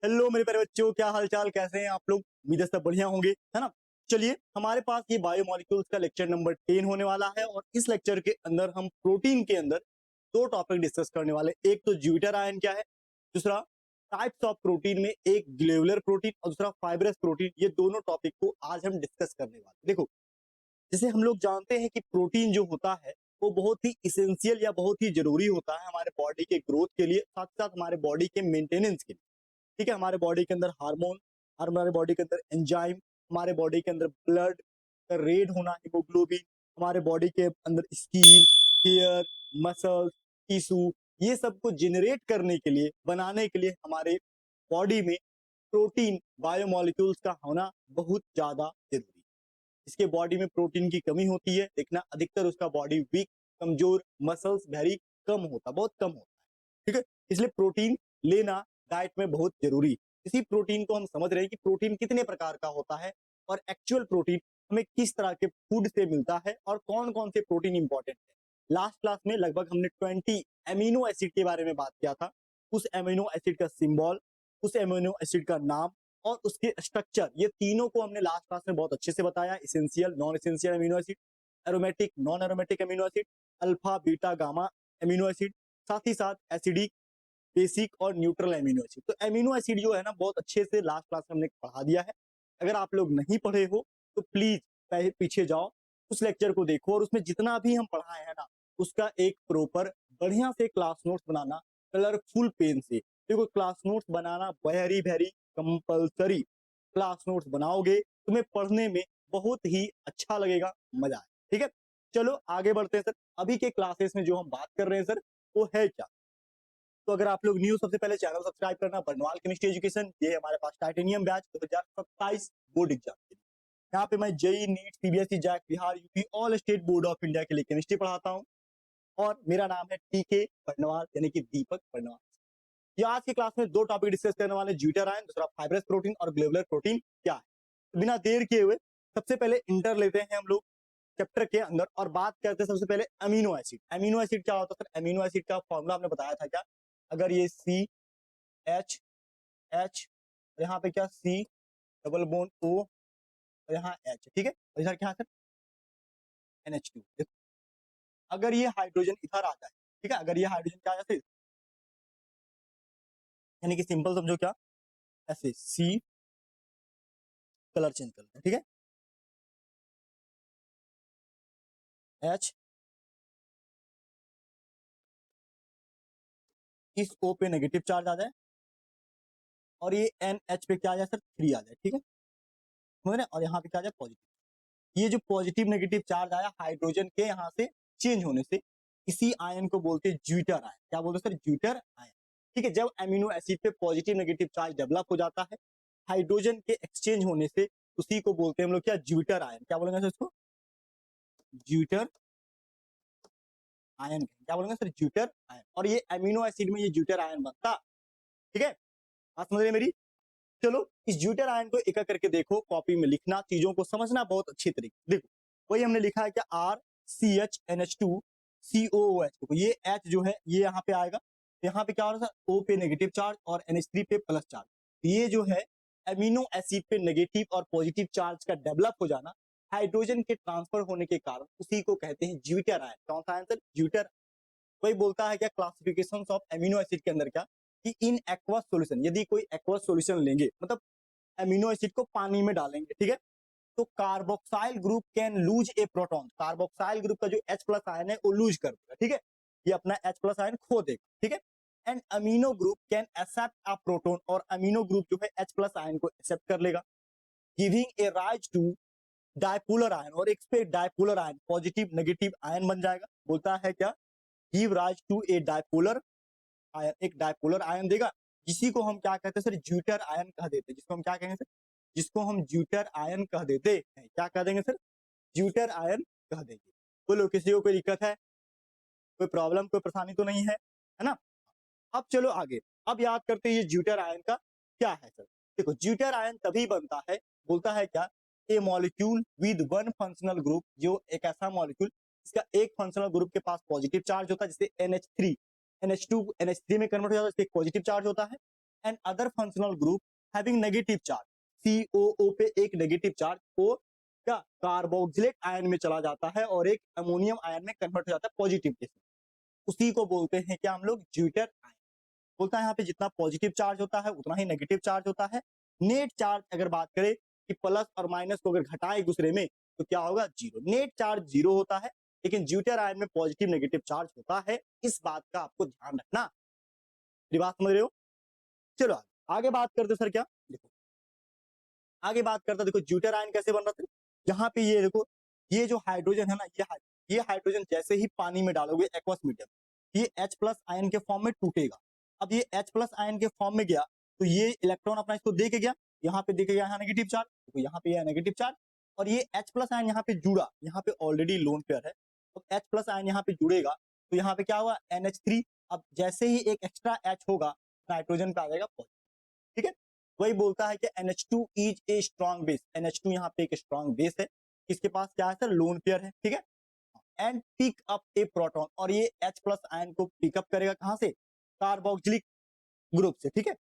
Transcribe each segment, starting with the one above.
Hello मेरे प्यारे बच्चों, क्या हाल चाल, कैसे हैं आप लोग। उम्मीद है सब बढ़िया होंगे, है ना। चलिए, हमारे पास ये बायोमोलिक्यूल्स का लेक्चर नंबर 10 होने वाला है और इस लेक्चर के अंदर हम प्रोटीन के अंदर दो टॉपिक डिस्कस करने वाले। एक तो ज्यूटर आयन क्या है, दूसरा टाइप्स ऑफ प्रोटीन में एक ग्लोबुलर प्रोटीन और दूसरा फाइब्रस प्रोटीन। ये दोनों टॉपिक को आज हम डिस्कस करने वाले। देखो, जैसे हम लोग जानते हैं कि प्रोटीन जो होता है वो बहुत ही इसेंशियल या बहुत ही जरूरी होता है हमारे बॉडी के ग्रोथ के लिए, साथ साथ हमारे बॉडी के मेंटेनेंस के लिए। ठीक है, हमारे बॉडी के अंदर हार्मोन, हमारे बॉडी के अंदर एंजाइम, हमारे बॉडी के अंदर ब्लड का रेड होना, हीमोग्लोबिन, हमारे बॉडी के अंदर स्किन, हेयर, मसल्स, टिश्यू, ये सब को जनरेट करने के लिए, बनाने के लिए हमारे बॉडी में प्रोटीन बायोमोलिक्यूल्स का होना बहुत ज्यादा जरूरी है। इसके बॉडी में प्रोटीन की कमी होती है, देखना अधिकतर उसका बॉडी वीक, कमजोर, मसल्स वेरी कम होता, बहुत कम होता है। ठीक है, इसलिए प्रोटीन लेना डाइट में बहुत जरूरी है। इसी प्रोटीन को हम समझ रहे हैं कि प्रोटीन कितने प्रकार का होता है और एक्चुअल प्रोटीन हमें किस तरह के फूड से मिलता है और कौन कौन से प्रोटीन इंपॉर्टेंट है। लास्ट क्लास में लगभग हमने 20 एमिनो एसिड के बारे में बात किया था। उस एमिनो एसिड का सिंबल, उस एमिनो एसिड का नाम और उसके स्ट्रक्चर, ये तीनों को हमने लास्ट क्लास में बहुत अच्छे से बताया। Essential, non essential amino acid, aromatic, non aromatic amino acid, alpha, beta, gamma amino acid, साथ ही साथ एसिडिक, बेसिक और न्यूट्रल एमिनो एसिड। तो एमिनो एसिड जो है ना, बहुत अच्छे से लास्ट क्लास में हमने पढ़ा दिया है। अगर आप लोग नहीं पढ़े हो तो प्लीज पीछे जाओ, उस लेक्चर को देखो और उसमें जितना भी हम पढ़ाए हैं ना, उसका एक प्रॉपर बढ़िया से क्लास नोट्स बनाना, कलरफुल पेन से। देखो, क्लास नोट्स बनाना very very compulsory. Class notes बनाओगे, तुम्हें पढ़ने में बहुत ही अच्छा लगेगा, मजा आए। ठीक है, चलो आगे बढ़ते हैं सर। अभी के क्लासेस में जो हम बात कर रहे हैं सर, वो है क्या। तो अगर आप लोग न्यू, सबसे पहले चैनल सब्सक्राइब करना, बर्नवाल केमिस्ट्री एजुकेशन। ये हमारे पास टाइटेनियम बैच 2027 बोर्ड एग्जाम के लिए। यहाँ पे मैं JEE, NEET, CBSE, JAC, Bihar, UP, all state board of India के लिए केमिस्ट्री पढ़ाता हूँ और मेरा नाम है टीके बर्नवाल, यानी कि दीपक बर्नवाल। ये आज की क्लास में दो टॉपिक डिस्कस करने वाले, ज्यूटर आयन, दूसरा फाइब्रस प्रोटीन और ग्लोबुलर प्रोटीन क्या है। तो बिना देर किए हुए सबसे पहले इंटर लेते हैं हम लोग चैप्टर के अंदर और बात करते हैं सबसे पहले अमीनो एसिड। अमीनो एसिड क्या होता है सर? अमीनो एसिड का फॉर्मूला हमने बताया था क्या। अगर ये सी एच एच, यहाँ पे क्या सी डबल बोन ओ और यहाँ एच, ठीक है, और इधर क्या है सर? NH2। अगर ये हाइड्रोजन इधर आ जाए, ठीक है, अगर ये हाइड्रोजन क्या आ जाए, यानी कि सिंपल समझो क्या, ऐसे सी, कलर चेंज करते हैं, ठीक है, एच, इस O पे नेगेटिव चार्ज आ जाए और ये NH पे क्या आ जाए सर? 3 आ जाए, ठीक है, समझ रहे हैं? और यहाँ पे क्या आ जाए? पॉजिटिव। ये जो पॉजिटिव नेगेटिव चार्ज आया हाइड्रोजन के यहाँ से चेंज होने से, इसी आयन को बोलते हैं ज्यूटर आयन। क्या बोलते हैं सर? Zwitter ion. ठीक है, जब एमिनो एसिड पे पॉजिटिव नेगेटिव चार्ज डेवलप हो जाता है हाइड्रोजन के एक्सचेंज होने से, उसी को बोलते हैं हम लोग क्या? Zwitter ion. क्या बोलेंगे सर इसको? Zwitter ion. क्या बोलेंगे सर? Zwitter ion. और ये एमिनो एसिड में ये ज्यूटर आयन बनता, ठीक है, बात समझ रहे मेरी। चलो, इस ज्यूटर आयन को एक एक करके देखो, कॉपी में लिखना, चीजों को समझना बहुत अच्छी तरीके। देखो, वही हमने लिखा है क्या, RCH NH2COOH। देखो, ये H जो है ये यहाँ पे आएगा, यहाँ पे क्या हो रहा है? O पे नेगेटिव चार्ज और NH3 पे प्लस चार्ज। ये जो है एमिनो एसिड पे नेगेटिव और पॉजिटिव चार्ज का डेवलप हो जाना, हाइड्रोजन के ट्रांसफर होने के कारण, उसी को कहते हैं ज्यूटर आयन। कौन सा आंसर? ज्यूटर। वही बोलता है क्या, क्लासिफिकेशन ऑफ एमिनो एसिड के अंदर क्या, कि इन एक्वस सॉल्यूशन, यदि कोई एक्वस सॉल्यूशन लेंगे, मतलब एमिनो एसिड को पानी में डालेंगे, ठीक है, तो carboxyl group can lose A proton. Carboxyl group का जो H प्लस आयन है वो लूज कर देगा, ठीक है, ये अपना H प्लस आयन खो देगा, ठीक है। And amino group can accept a proton, और अमीनो ग्रुप जो है H प्लस आयन को एक्सेप्ट कर लेगा, giving a rise to dipolar ion. और एक पे dipolar ion, positive negative ion बन जाएगा। बोलता है क्या, give rise to a dipolar ion, एक डायपोलर आयन देगा, जिसी को हम क्या कहते हैं सर? ज्यूटर आयन कह देते हैं। जिसको हम क्या कहेंगे सर? जिसको हम ज्यूटर आयन कह देते हैं। क्या कह देंगे सर? ज्यूटर आयन कह देंगे। बोलो, किसी को कोई दिक्कत है, कोई प्रॉब्लम, कोई परेशानी तो नहीं है ना। अब चलो आगे, अब याद करते हैं ये ज्यूटर आयन का क्या है सर। देखो, ज्यूटर आयन तभी बनता है, बोलता है क्या, a molecule with one functional group, जो एक ऐसा मॉलिक्यूल इसका एक फंक्शनल ग्रुप के पास पॉजिटिव चार्ज होता है, जैसे NH3 NH2 NH3 में कन्वर्ट हो जाता है, इसका एक पॉजिटिव चार्ज होता है, and other functional group having negative charge, COO पे एक नेगेटिव चार्ज वो क्या कार्बोक्सिलेट आयन में चला जाता है और एक अमोनियम आयन में कन्वर्ट हो जाता है पॉजिटिव केस में, उसी को बोलते हैं क्या हम लोग ज्यूटर आयन। बोलता है यहाँ पे जितना पॉजिटिव चार्ज होता है उतना ही नेगेटिव चार्ज होता है। नेट चार्ज अगर बात करें कि प्लस और माइनस को अगर घटाए एक दूसरे में तो क्या होगा, जीरो। नेट चार्ज जीरो होता है, लेकिन ज्यूटर आयन में पॉजिटिव नेगेटिव चार्ज होता है, इस बात का आपको ध्यान रखना। ये बात समझ रहे हो? चलो आगे बात करते सर, क्या देखो आगे बात करते देखो ज्यूटर आयन कैसे बन रहा था। यहाँ पे ये देखो, ये जो हाइड्रोजन है ना, ये हाइड्रोजन जैसे ही पानी में डालोगे एक्वस मीडियम, ये H प्लस आयन के फॉर्म में टूटेगा। अब ये H प्लस आयन के फॉर्म में गया तो ये इलेक्ट्रॉन अपना इसको दे के गया, यहाँ पे देके गया यहाँ नेगेटिव चार्ज, तो यहाँ पे यह नेगेटिव चार्ज, और ये H प्लस आयन यहाँ पे जुड़ा, यहाँ पे ऑलरेडी लोन पेयर है, तो H प्लस आयन यहाँ पे जुड़ेगा तो यहाँ पे क्या हुआ NH3। अब जैसे ही एक एक्स्ट्रा H होगा नाइट्रोजन पे आ जाएगा पॉजिटिव, ठीक है। वही बोलता है कि NH2 is a strong base, NH2 यहाँ पे एक स्ट्रॉन्ग बेस है, इसके पास क्या है सर, लोन पेयर है, ठीक है। And pick up a proton, और ये H प्लस आयन को पिकअप करेगा कहां से, कार्बोक्सिलिक ग्रुप से, ठीक है।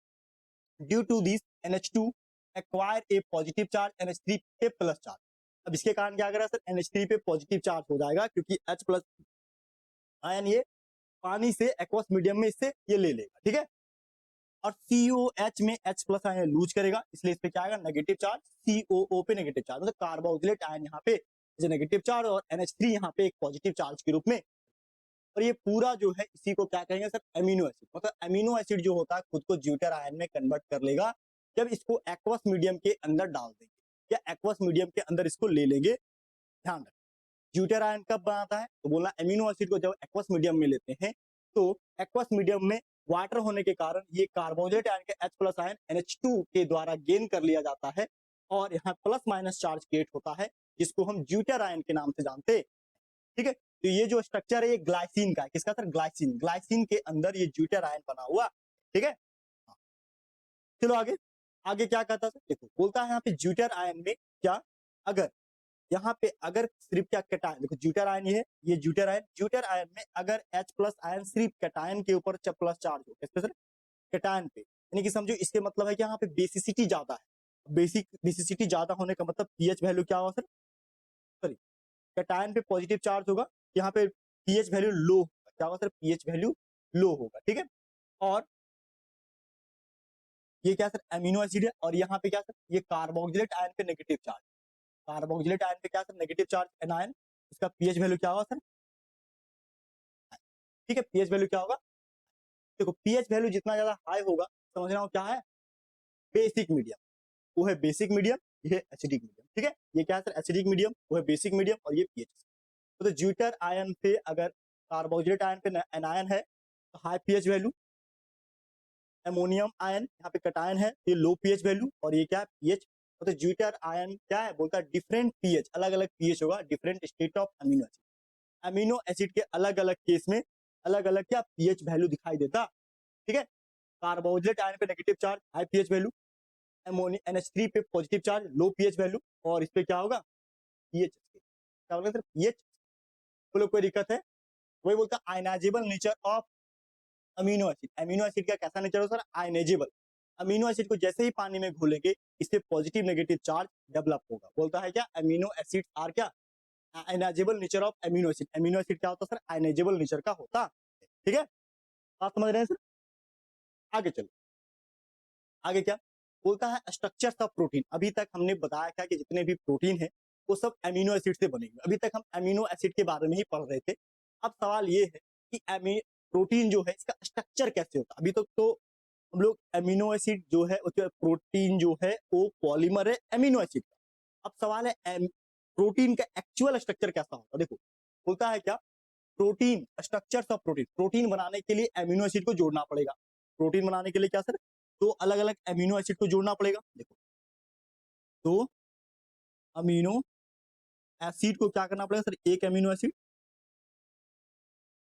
Due to this NH2 acquire a positive charge, NH3 पे प्लस चार्ज। अब इसके कारण क्या करेगा सर, NH3 पे पॉजिटिव चार्ज हो जाएगा क्योंकि H प्लस आयन ये पानी से एक्वस मीडियम में इससे ये ले लेगा, ठीक है। और COH में H प्लस आयन लूज करेगा, इसलिए इस पे क्या आएगा नेगेटिव चार्ज, COO पे नेगेटिव चार्ज, मतलब कार्बोक्सिलेट आयन यहाँ पे नेगेटिव चार्ज और NH3 यहाँ पे एक पॉजिटिव चार्ज के रूप में। और ये पूरा जो है इसी को क्या कहेंगे सर, अमीनो एसिड। मतलब अमीनो एसिड जो होता है खुद को ज्यूटर आयन में कन्वर्ट कर लेगा जब इसको एक्वस मीडियम के अंदर डाल देंगे या एक्वस मीडियम के अंदर इसको ले लेंगे। ध्यान रखें, ज्यूटर आयन कब बनाता है, तो बोलना अमीनो एसिड को जब एक्वस मीडियम में लेते हैं तो एक्वस मीडियम में वाटर होने के कारण ये कार्बोक्सिलेट आयन के H प्लस आयन NH2 के द्वारा गेन कर लिया जाता है और यहाँ प्लस माइनस चार्ज क्रिएट होता है, जिसको हम ज्यूटर आयन के नाम से जानते हैं, ठीक है। तो ये जो स्ट्रक्चर है ये ग्लाइसिन का है, किसका सर, ग्लाइसिन। ग्लाइसिन के अंदर ये ज्यूटर आयन बना हुआ, ठीक है। चलो आगे, आगे क्या कहता है, देखो बोलता है यहाँ पे ज्यूटर आयन में क्या, अगर यहाँ पे अगर सिर्फ क्या कैटायन, देखो ज्यूटर आयन ये ज्यूटर आयन में अगर H प्लस आयन सिर्फ कैटायन के ऊपर प्लस चार्ज हो, किस पे सर, कैटायन पे, यानी कि समझो इसके मतलब है कि यहाँ पे बेसिसिटी ज्यादा है। बेसिसिटी ज्यादा होने का मतलब पीएच वैल्यू क्या होगा सर, सॉरी, कैटायन पे पॉजिटिव चार्ज होगा, यहाँ पे पीएच वैल्यू लो होगा, क्या होगा सर, पीएच वैल्यू लो होगा, ठीक है। और ये क्या सर, अमीनो एसिड है, और यहाँ पे क्या सर, ये कार्बोक्सिलेट आयन पे नेगेटिव चार्ज, कार्बोक्सिलेट आयन पे क्या सर, नेगेटिव चार्ज एनायन, इसका पीएच वैल्यू क्या होगा सर, ठीक है। पीएच वैल्यू क्या होगा, देखो पीएच वैल्यू जितना ज्यादा हाई होगा समझना हो क्या है, बेसिक मीडियम, वो है बेसिक मीडियम, ये है एसिडिक मीडियम, ठीक है। ये क्या है सर, एसिडिक मीडियम, वो है बेसिक मीडियम, और ये पीएच। तो ज्यूटर आयन पे अगर कार्बोक्सिलेट आयन पे एनायन है तो high pH value, ammonium ion यहाँ पे कटायन है, ये लो पीएच वैल्यू, और ये क्या है, पीएच। तो ज्यूटर आयन क्या है, बोलता है डिफरेंट पीएच, अलग अलग पीएच होगा, different state of amino acid. Amino acid के अलग अलग केस में अलग अलग क्या पीएच वैल्यू दिखाई देता, ठीक है। कार्बोक्सिलेट आयन पे negative charge, high pH value, ammonium NH3 पे पॉजिटिव चार्ज, लो पीएच वैल्यू, और इस पे क्या होगा, पीएच, क्या होगा सर, पीएच। बोलो कोई दिक्कत है, वही बोलता है ionisable nature of amino acid. Amino acid का कैसा नेचर होता है, आयनाइजेबल। अमीनो एसिड को जैसे ही पानी में घोलेंगे इससे पॉजिटिव नेगेटिव चार्ज डेवलप होगा। बोलता है क्या, अमीनो एसिड आर क्या, ionisable nature of amino acid. Amino acid क्या होता है सर, आयनाइजेबल नेचर का होता, ठीक है। बात समझ रहे हैं सर, आगे चलो, आगे क्या बोलता है, स्ट्रक्चर्स ऑफ प्रोटीन। अभी तक हमने बताया क्या कि जितने भी प्रोटीन है वो सब अमीनो एसिड से बनेंगे, अभी तक हम अमीनो एसिड के बारे में ही पढ़ रहे थे। अब सवाल ये है कि प्रोटीन जो है इसका स्ट्रक्चर कैसे होता है। अभी तक तो हम लोग अमीनो एसिड जो है उसके प्रोटीन जो है वो पॉलीमर है अमीनो एसिड का। अब सवाल है प्रोटीन का एक्चुअल स्ट्रक्चर कैसा होता है। देखो बोलता है क्या, protein structures of protein, protein बनाने के लिए अमीनो एसिड को जोड़ना पड़ेगा। प्रोटीन बनाने के लिए क्या सर, तो अलग अलग अमीनो एसिड को जोड़ना पड़ेगा। देखो तो अमीनो एसिड को क्या करना पड़ेगा सर, एक अमीनो एसिड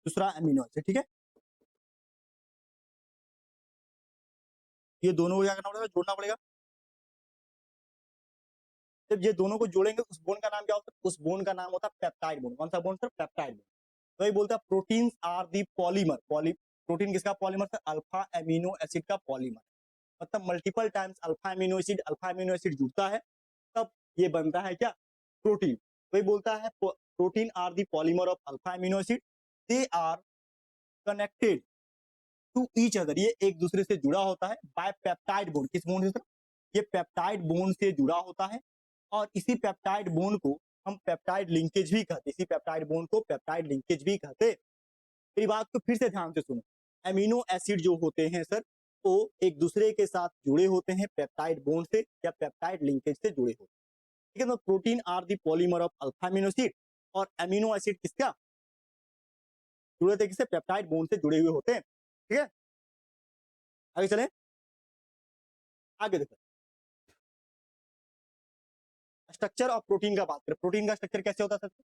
दूसरा अमीनो एसिड, ठीक है। ये दोनों को क्या करना पड़ेगा, जोड़ना पड़ेगा। जब ये दोनों को जोड़ेंगे उस बोन का नाम क्या होता है, उस बोन का नाम होता है पेप्टाइड बोन। कौन सा बोन सर, पेप्टाइड बोन। तो ये बोलता है proteins are the polymer, protein किसका polymer sir, alpha amino acid का पॉलीमर। मतलब multiple times alpha amino acid जुड़ता है, तब ये बनता है क्या, प्रोटीन। वही बोलता है protein are the polymer of alpha amino acid, they are connected to each other, ये एक दूसरे से जुड़ा होता है बाय पेप्टाइड बॉन्ड। किस बॉन्ड से सर, ये पेप्टाइड बॉन्ड से जुड़ा होता है, और इसी पेप्टाइड बॉन्ड को हम पेप्टाइड लिंकेज भी कहते, इसी पेप्टाइड बॉन्ड को पेप्टाइड लिंकेज भी कहते। मेरी बात को फिर से ध्यान से सुनो, एमिनो एसिड जो होते हैं सर, वो एक दूसरे के साथ जुड़े होते हैं पेप्टाइड बॉन्ड से या पेप्टाइड लिंकेज से जुड़े होते हैं, ठीक है। तो protein are the polymer of alpha amino acid, और एमिनो एसिड किसका जुड़े थे, किससे, पेप्टाइड बॉन्ड से जुड़े हुए होते हैं, ठीक है। आगे चले, आगे देखो स्ट्रक्चर ऑफ प्रोटीन का बात करें, प्रोटीन का स्ट्रक्चर कैसे होता है sir,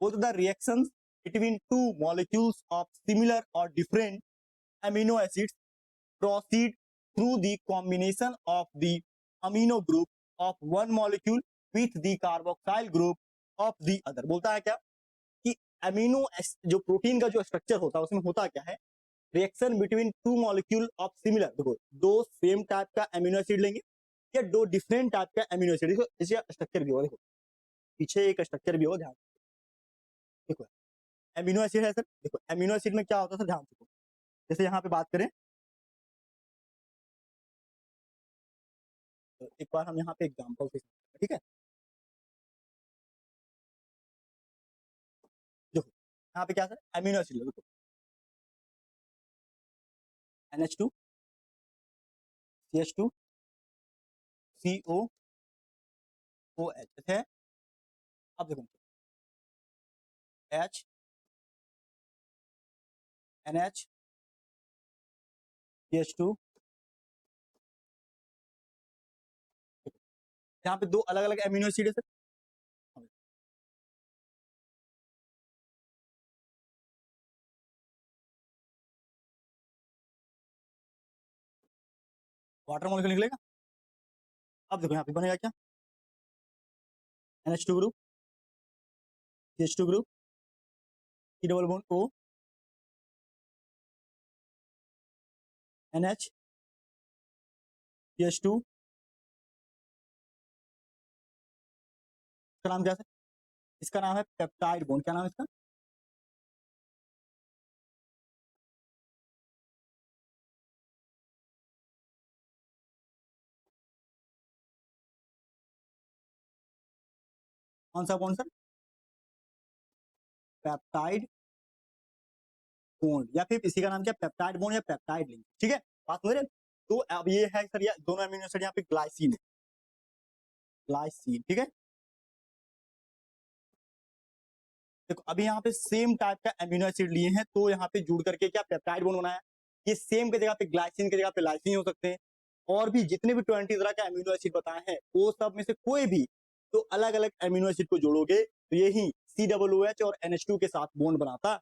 both the reactions between two molecules of similar और different amino acids proceed through the combination of the amino group of one molecule with the carboxyl group of the other। बोलता है क्या कि amino जो protein का जो structure होता है उसमें होता क्या है, reaction between two molecule of similar, देखो दो सेम टाइप का अमीनो एसिड लेंगे या दो डिफरेंट टाइप का अमीनो एसिड, देखो इसका स्ट्रक्चर भी हो, देखो पीछे एक स्ट्रक्चर भी हो, ध्यान देखो अमीनो एसिड है सर, देखो अमीनो एसिड में क्या होता है सर, ध्यान देखो, जैसे यहाँ पे बात करें तो एक बार हम यहाँ पे एग्जांपल से, ठीक है, देखो यहाँ पे क्या सर, अमीनो एसिड देखो NH2 CH2 COOH है। अब देखो H NH CH2, यहाँ पे दो अलग अलग अमीनो एसिड है सर, वाटर मॉलिक्यूल निकलेगा। अब देखो यहाँ पे बनेगा क्या, NH2 group CH2 group C double bond O NH CH2, इसका नाम क्या है, इसका नाम है पेप्टाइड बॉन्ड, क्या नाम है इसका, कौन सा बॉन्ड सर, पेप्टाइड बॉन्ड, या फिर इसी का नाम क्या, पेप्टाइड बॉन्ड या पेप्टाइड लिंक, ठीक है, बात समझ रहे। तो अब ये है सर, ये दोनों अमीनो एसिड यहाँ पे ग्लाइसिन है, ग्लाइसिन, ठीक है। देखो अभी यहाँ पे सेम टाइप का अमीनो एसिड लिए हैं, तो यहाँ पे जुड़ करके क्या पेप्टाइड बॉन्ड बनाया, ये सेम के जगह पे ग्लाइसिन की जगह पे लाइसिन हो सकते हैं, और भी जितने भी 20 तरह के अमीनो एसिड बताए हैं वो सब में से कोई भी तो अलग अलग अमीनो एसिड को जोड़ोगे तो यही COOH और NH2 के साथ बॉन्ड बनाता,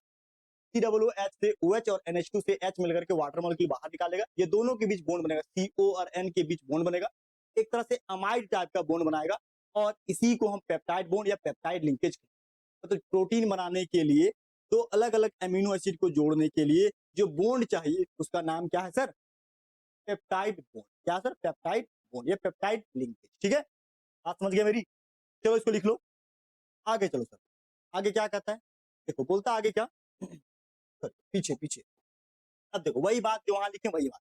COOH से OH और NH2 से H मिलकर के वाटर मॉलिक्यूल बाहर निकालेगा, ये दोनों के बीच बॉन्ड बनेगा, CO और N के बीच बॉन्ड बनेगा, एक तरह से अमाइड टाइप का बॉन्ड बनाएगा, और इसी को हम पेप्टाइड बॉन्ड या पेप्टाइड लिंकेज, तो प्रोटीन बनाने के लिए दो अलग अलग अमीनो एसिड को जोड़ने के लिए जो बॉन्ड चाहिए उसका नाम क्या है सर, पेप्टाइड बॉन्ड, क्या सर, पेप्टाइड बॉन्ड या पेप्टाइड लिंकेज, ठीक है, बात समझ गया मेरी। चलो इसको लिख लो, आगे चलो सर, आगे क्या कहता है, देखो बोलता आगे क्या सर, पीछे पीछे, अब देखो वही बात जो वहां लिखे वही बात,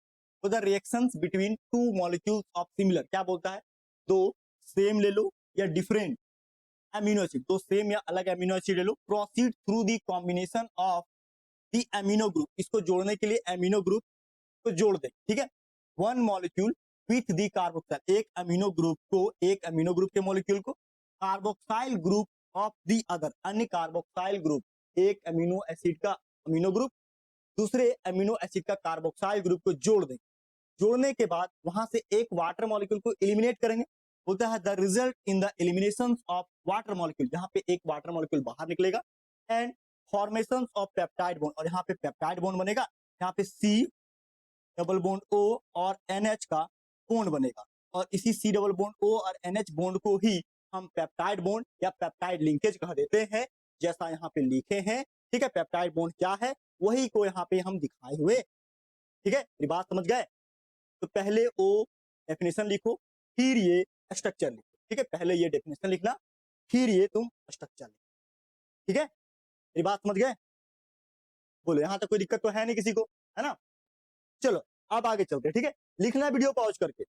तो the reactions between two molecules of similar, क्या बोलता है, दो सेम ले लो या डिफरेंट अमीनो एसिड, तो सेम या अलग अमीनो एसिड ले लो, proceed through the combination of the amino group, इसको जोड़ने के लिए अमीनो ग्रुप को जोड़ दे, ठीक है, one molecule with the carboxyl, एक अमीनो ग्रुप को, एक अमीनो ग्रुप के मॉलिक्यूल को carboxyl group of the other, अन्य कार्बोक्साइल ग्रुप, एक अमीनो एसिड का अमीनो ग्रुप दूसरे अमीनो एसिड का कार्बोक्साइल ग्रुप को जोड़ दें, जोड़ने के बाद वहां से एक वाटर मॉलिक्यूल को एलिमिनेट करेंगे, बोलता है the result in the elimination of water molecule, यहाँ पे एक वाटर मॉलिक्यूल बाहर निकलेगा, and formation of peptide bond, और यहाँ पे पेप्टाइड बॉन्ड बनेगा, यहाँ पे C डबल बॉन्ड O और NH का बॉन्ड बनेगा, और इसी C डबल बॉन्ड O और NH बॉन्ड को ही हम पेप्टाइड बॉन्ड या पेप्टाइड लिंकेज कह देते हैं, जैसा यहाँ पे लिखे हैं, ठीक है। पेप्टाइड बॉन्ड क्या है वही को यहाँ पे हम दिखाए हुए, ठीक है, बात समझ गए। तो पहले वो डेफिनेशन लिखो, फिर ये स्ट्रक्चर लिखो, ठीक है। पहले ये डेफिनेशन लिखना, फिर ये तुम स्ट्रक्चर लिखो, ठीक है। मेरी बात समझ गए? बोलो, यहाँ तक कोई दिक्कत तो है नहीं किसी को, है ना? चलो अब आगे चलते हैं, ठीक है। लिखना वीडियो पॉज करके,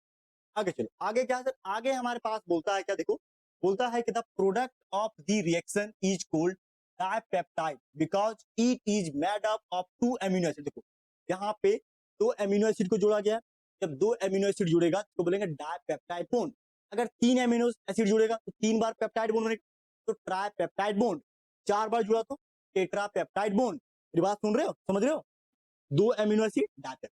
आगे चलो। आगे क्या है सर? आगे हमारे पास बोलता है क्या, देखो बोलता है कि the product of the reaction is called dipeptide because it is made up of 2 amino acid. देखो यहाँ पे 2 अमीनो एसिड को जोड़ा गया है। जब 2 अमीनो एसिड जुड़ेगा तो बोलेंगे डाइपेप्टाइड बॉन्ड। अगर 3 अमीनो एसिड जुड़ेगा तो 3 बार पेप्टाइड बॉन्ड बनेगा, तो ट्राइपेप्टाइड बॉन्ड। 4 बार जुड़ा तो टेट्रापेप्टाइड बॉन्ड। मेरी बात सुन रहे हो, समझ रहे हो? 2 amino acid dipeptide,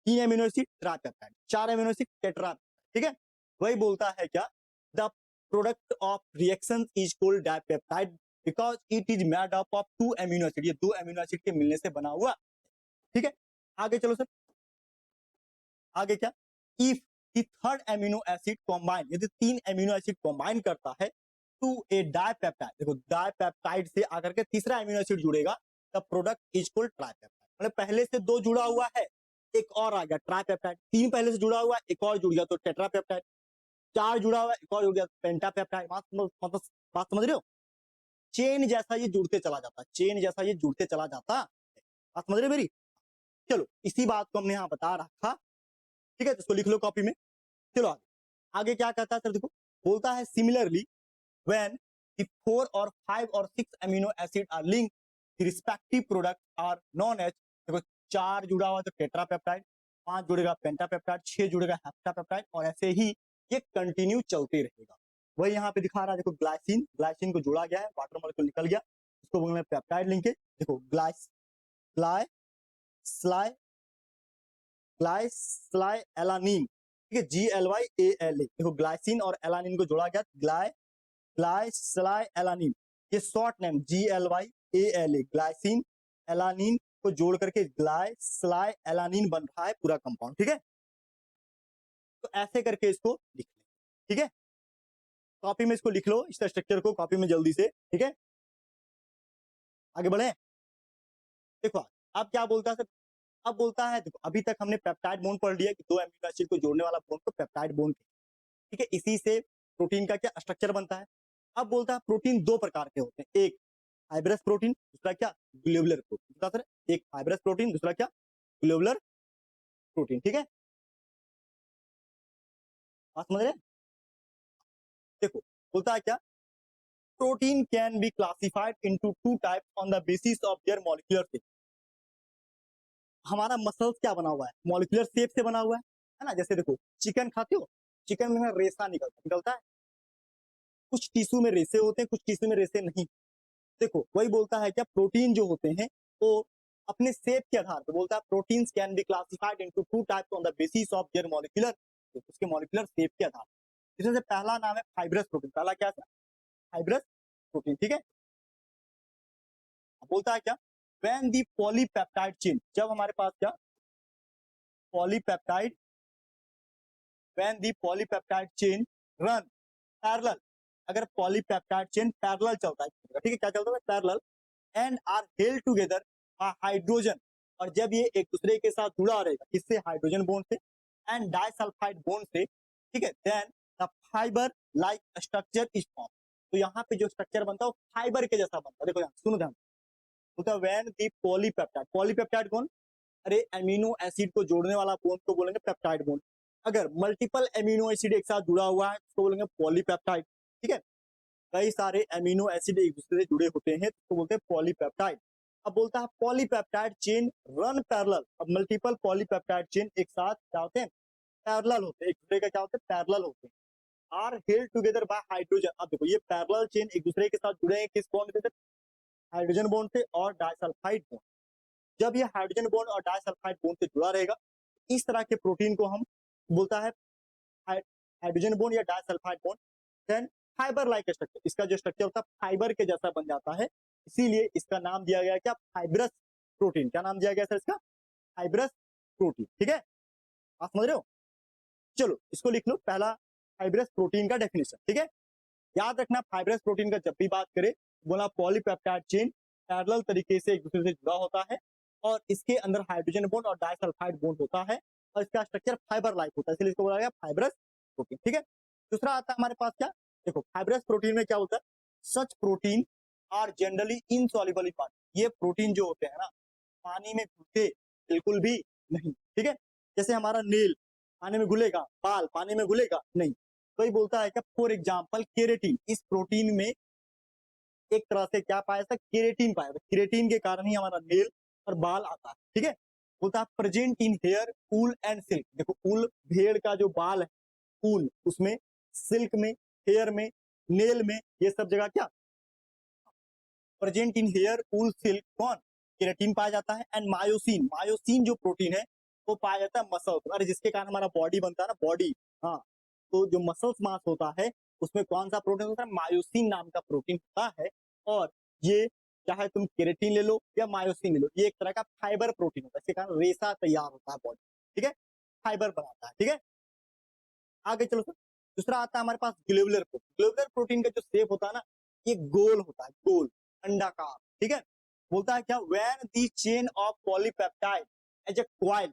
3 amino acid tripeptide, 4 amino acid tetra, ठीक है। वही बोलता है क्या, the product of reaction is called dipeptide because it is made up of 2 amino acid. ये 2 अमीनो एसिड के मिलने से बना हुआ, ठीक है। आगे चलो सर, आगे क्या, if the third amino acid combine, यदि 3 अमीनो एसिड कॉम्बाइन करता है टू ए डाइपेप्टाइड, देखो डाइपेप्टाइड से आकर के तीसरा अमीनो एसिड जुड़ेगा, the product is called tripeptide. मतलब पहले से 2 जुड़ा हुआ है, एक और आ गया ट्राइपेप्टाइड, 3 पहले से जुड़ा हुआ है, एक और जुड़ गया तो टेट्रापेप्टाइड, 4 जुड़ा हुआ है, एक और जुड़ गया पेंटापेप्टाइड। मतलब बात समझ रहे हो? चेन जैसा ये जुड़ते चला जाता है, चेन जैसा ये जुड़ते चला जाता है। बात समझ रहे हो मेरी? चलो इसी बात को हमने यहाँ बता रखा, ठीक है। तो इसको लिख लो कॉपी में। चलो आगे, आगे क्या कहता है सर, देखो बोलता है सिमिलरली व्हेन द 4 और 5 और 6 amino acid are linked the respective product are known as. देखो 4 जुड़ा हुआ तो टेट्रापेप्टाइड, 5 जुड़ेगा पेंटापेप्टाइड, 6 जुड़ेगा हेप्टापेप्टाइड, और ऐसे ही ये कंटिन्यू चलते रहेगा। वही यहाँ पे दिखा रहा है, देखो ग्लाइसिन, ग्लाइसिन को जोड़ा गया है, वाटर मॉलिक्यूल निकल गया, इसको बोलते हैं पेप्टाइड लिंकेज। देखो ग्लाइस्लाइ एलानिन, ठीक है, GLYALA। देखो ग्लाइसिन और एलानिन को जोड़ा गया, ग्लाइस्लाइ एलानिन, ये short name GLYALA, glycine alanine को जोड़ करके ग्लाइस्लाइ एलानिन बन रहा है पूरा कंपाउंड, ठीक है। तो ऐसे करके इसको लिख लें, ठीक है। कॉपी में इसको लिख लो, इस स्ट्रक्चर को कॉपी में जल्दी से, ठीक है। आगे बढ़े, देखो अब क्या बोलता है सर, अब बोलता है, देखो अभी तक हमने पेप्टाइड बॉन्ड पढ़ लिया कि 2 अमीनो एसिड को जोड़ने वाला बॉन्ड को पेप्टाइड बॉन्ड, ठीक है। इसी से प्रोटीन का क्या स्ट्रक्चर बनता है। अब बोलता है प्रोटीन 2 प्रकार के होते हैं, एक फाइब्रस प्रोटीन, दूसरा क्या ग्लोबुलर प्रोटीन। दूसरा सर, एक फाइब्रस प्रोटीन, दूसरा क्या ग्लोबुलर प्रोटीन, ठीक है। बात समझ रहे हैं? देखो बोलता है क्या, protein can be classified into 2 types on the basis of their molecular shape. हमारा मसल्स क्या बना हुआ है, मॉलिक्यूलर शेप से बना हुआ है ना। जैसे देखो चिकन खाते हो, चिकन में रेसा निकलता है, कुछ टिश्यू में रेसे होते हैं, कुछ टिश्यू में रेसे नहीं। देखो वही बोलता है क्या, प्रोटीन जो होते हैं वो अपने शेप के आधार पर, बोलता है proteins can be classified into 2 types on the basis of their molecular, उसके मॉलिक्यूलर शेप के आधार पर। इसमें से पहला नाम है फाइब्रस प्रोटीन, पहला क्या है फाइब्रस प्रोटीन, ठीक है। बोलता है क्या, व्हेन दी पॉलीपेप्टाइड चेन, जब हमारे पास क्या polypeptide, when the polypeptide chain run parallel, अगर पॉलीपेप्टाइड चेन पैरेलल चलता है, ठीक है, क्या चलता है parallel, and are held together by hydrogen, और जब ये एक दूसरे के साथ जुड़ा रहेगा, किससे, हाइड्रोजन बॉन्ड से, एंड डाइसल्फाइड बॉन्ड से, ठीक है, then the fibre like structure is form. तो यहाँ पे जो स्ट्रक्चर बनता है वो फाइबर के जैसा बनता है। देखो यहाँ सुनो ध्यान, तो व्हेन दी पॉलीपेप्टाइड, पॉलीपेप्टाइड कौन, अरे अमीनो एसिड को जोड़ने वाला बॉन्ड को बोलेंगे पेप्टाइड बॉन्ड। अगर मल्टीपल अमीनो एसिड एक साथ जुड़ा हुआ है तो बोलेंगे पॉलीपेप्टाइड, ठीक है। कई सारे अमीनो एसिड एक दूसरे से जुड़े होते हैं तो बोलते हैं पॉलीपेप्टाइड। अब बोलता है पॉलीपेप्टाइड चेन रन पैरेलल, अब मल्टीपल पॉलीपेप्टाइड चेन एक साथ क्या होते हैं, पैरेलल होते हैं, एक दूसरे का क्या होते हैं, पैरेलल होते हैं, are held together by hydrogen. अब देखो ये पैरेलल चेन एक दूसरे के साथ जुड़े हैं किस बॉन्ड से, हाइड्रोजन बॉन्ड से और डाइसल्फाइड बॉन्ड। जब ये हाइड्रोजन बॉन्ड और डाइसल्फाइड बॉन्ड से जुड़ा रहेगा, इस तरह के प्रोटीन को हम बोलता है हाइड्रोजन बॉन्ड या disulphide bond, then fibre like structure, इसका जो स्ट्रक्चर होता है फाइबर के जैसा बन जाता है, इसीलिए इसका नाम दिया गया क्या, फाइब्रस प्रोटीन। क्या नाम दिया गया सर इसका, फाइब्रस प्रोटीन, ठीक है। आप समझ रहे हो? चलो इसको लिख लो, पहला फाइब्रस प्रोटीन का डेफिनेशन, ठीक है। याद रखना फाइब्रस प्रोटीन का जब भी बात करें, बोला पॉलीपेप्टाइड चेन पैरेलल तरीके से एक दूसरे से जुड़ा होता है और इसके अंदर हाइड्रोजन बॉन्ड और डाइसल्फाइड बॉन्ड होता है और इसका स्ट्रक्चर फाइबर लाइक होता है, इसलिए इसको बोला गया फाइब्रस प्रोटीन। ठीक है, दूसरा आता है हमारे पास क्या, देखो फाइब्रस प्रोटीन में क्या होता है, such protein are generally insoluble in water. ये प्रोटीन जो होते हैं ना पानी में घुलते बिल्कुल भी नहीं। ठीक है, जैसे हमारा नेल पानी में घुलेगा, बाल पानी में घुलेगा नहीं। कोई बोलता है क्या, फॉर एग्जाम्पल केरेटिन, इस प्रोटीन में एक तरह से क्या पाया था, केरेटिन पाया था, केरेटिन के कारण ही हमारा नेल और बाल आता है। ठीक है, बोलता है present in hair wool and silk. देखो ऊल भेड़ का जो बाल है, ऊल उसमें, सिल्क में, हेयर में, नेल में, ये सब जगह क्या present in hair wool silk कौन केराटिन पाया जाता है। एंड मायोसिन, मायोसिन जो प्रोटीन है वो पाया जाता है मसल्स, अरे जिसके कारण हमारा बॉडी बनता है ना, बॉडी, हाँ, तो जो मसल्स मास होता है उसमें कौन सा प्रोटीन होता है, मायोसिन नाम का प्रोटीन होता है। और ये चाहे तुम केराटिन ले लो या मायोसिन ले लो, ये एक तरह का फाइबर प्रोटीन होता है, इसके कारण रेशा तैयार होता है बॉडी। ठीक है, फाइबर बनाता है। ठीक है, आगे चलो सर, दूसरा आता है हमारे पास ग्लोबुलर प्रोटीन। ग्लोबुलर प्रोटीन का जो शेप होता है ना, ये गोल होता है, गोल अंडाकार। ठीक है, बोलता है क्या, when the chain of polypeptide as a coil,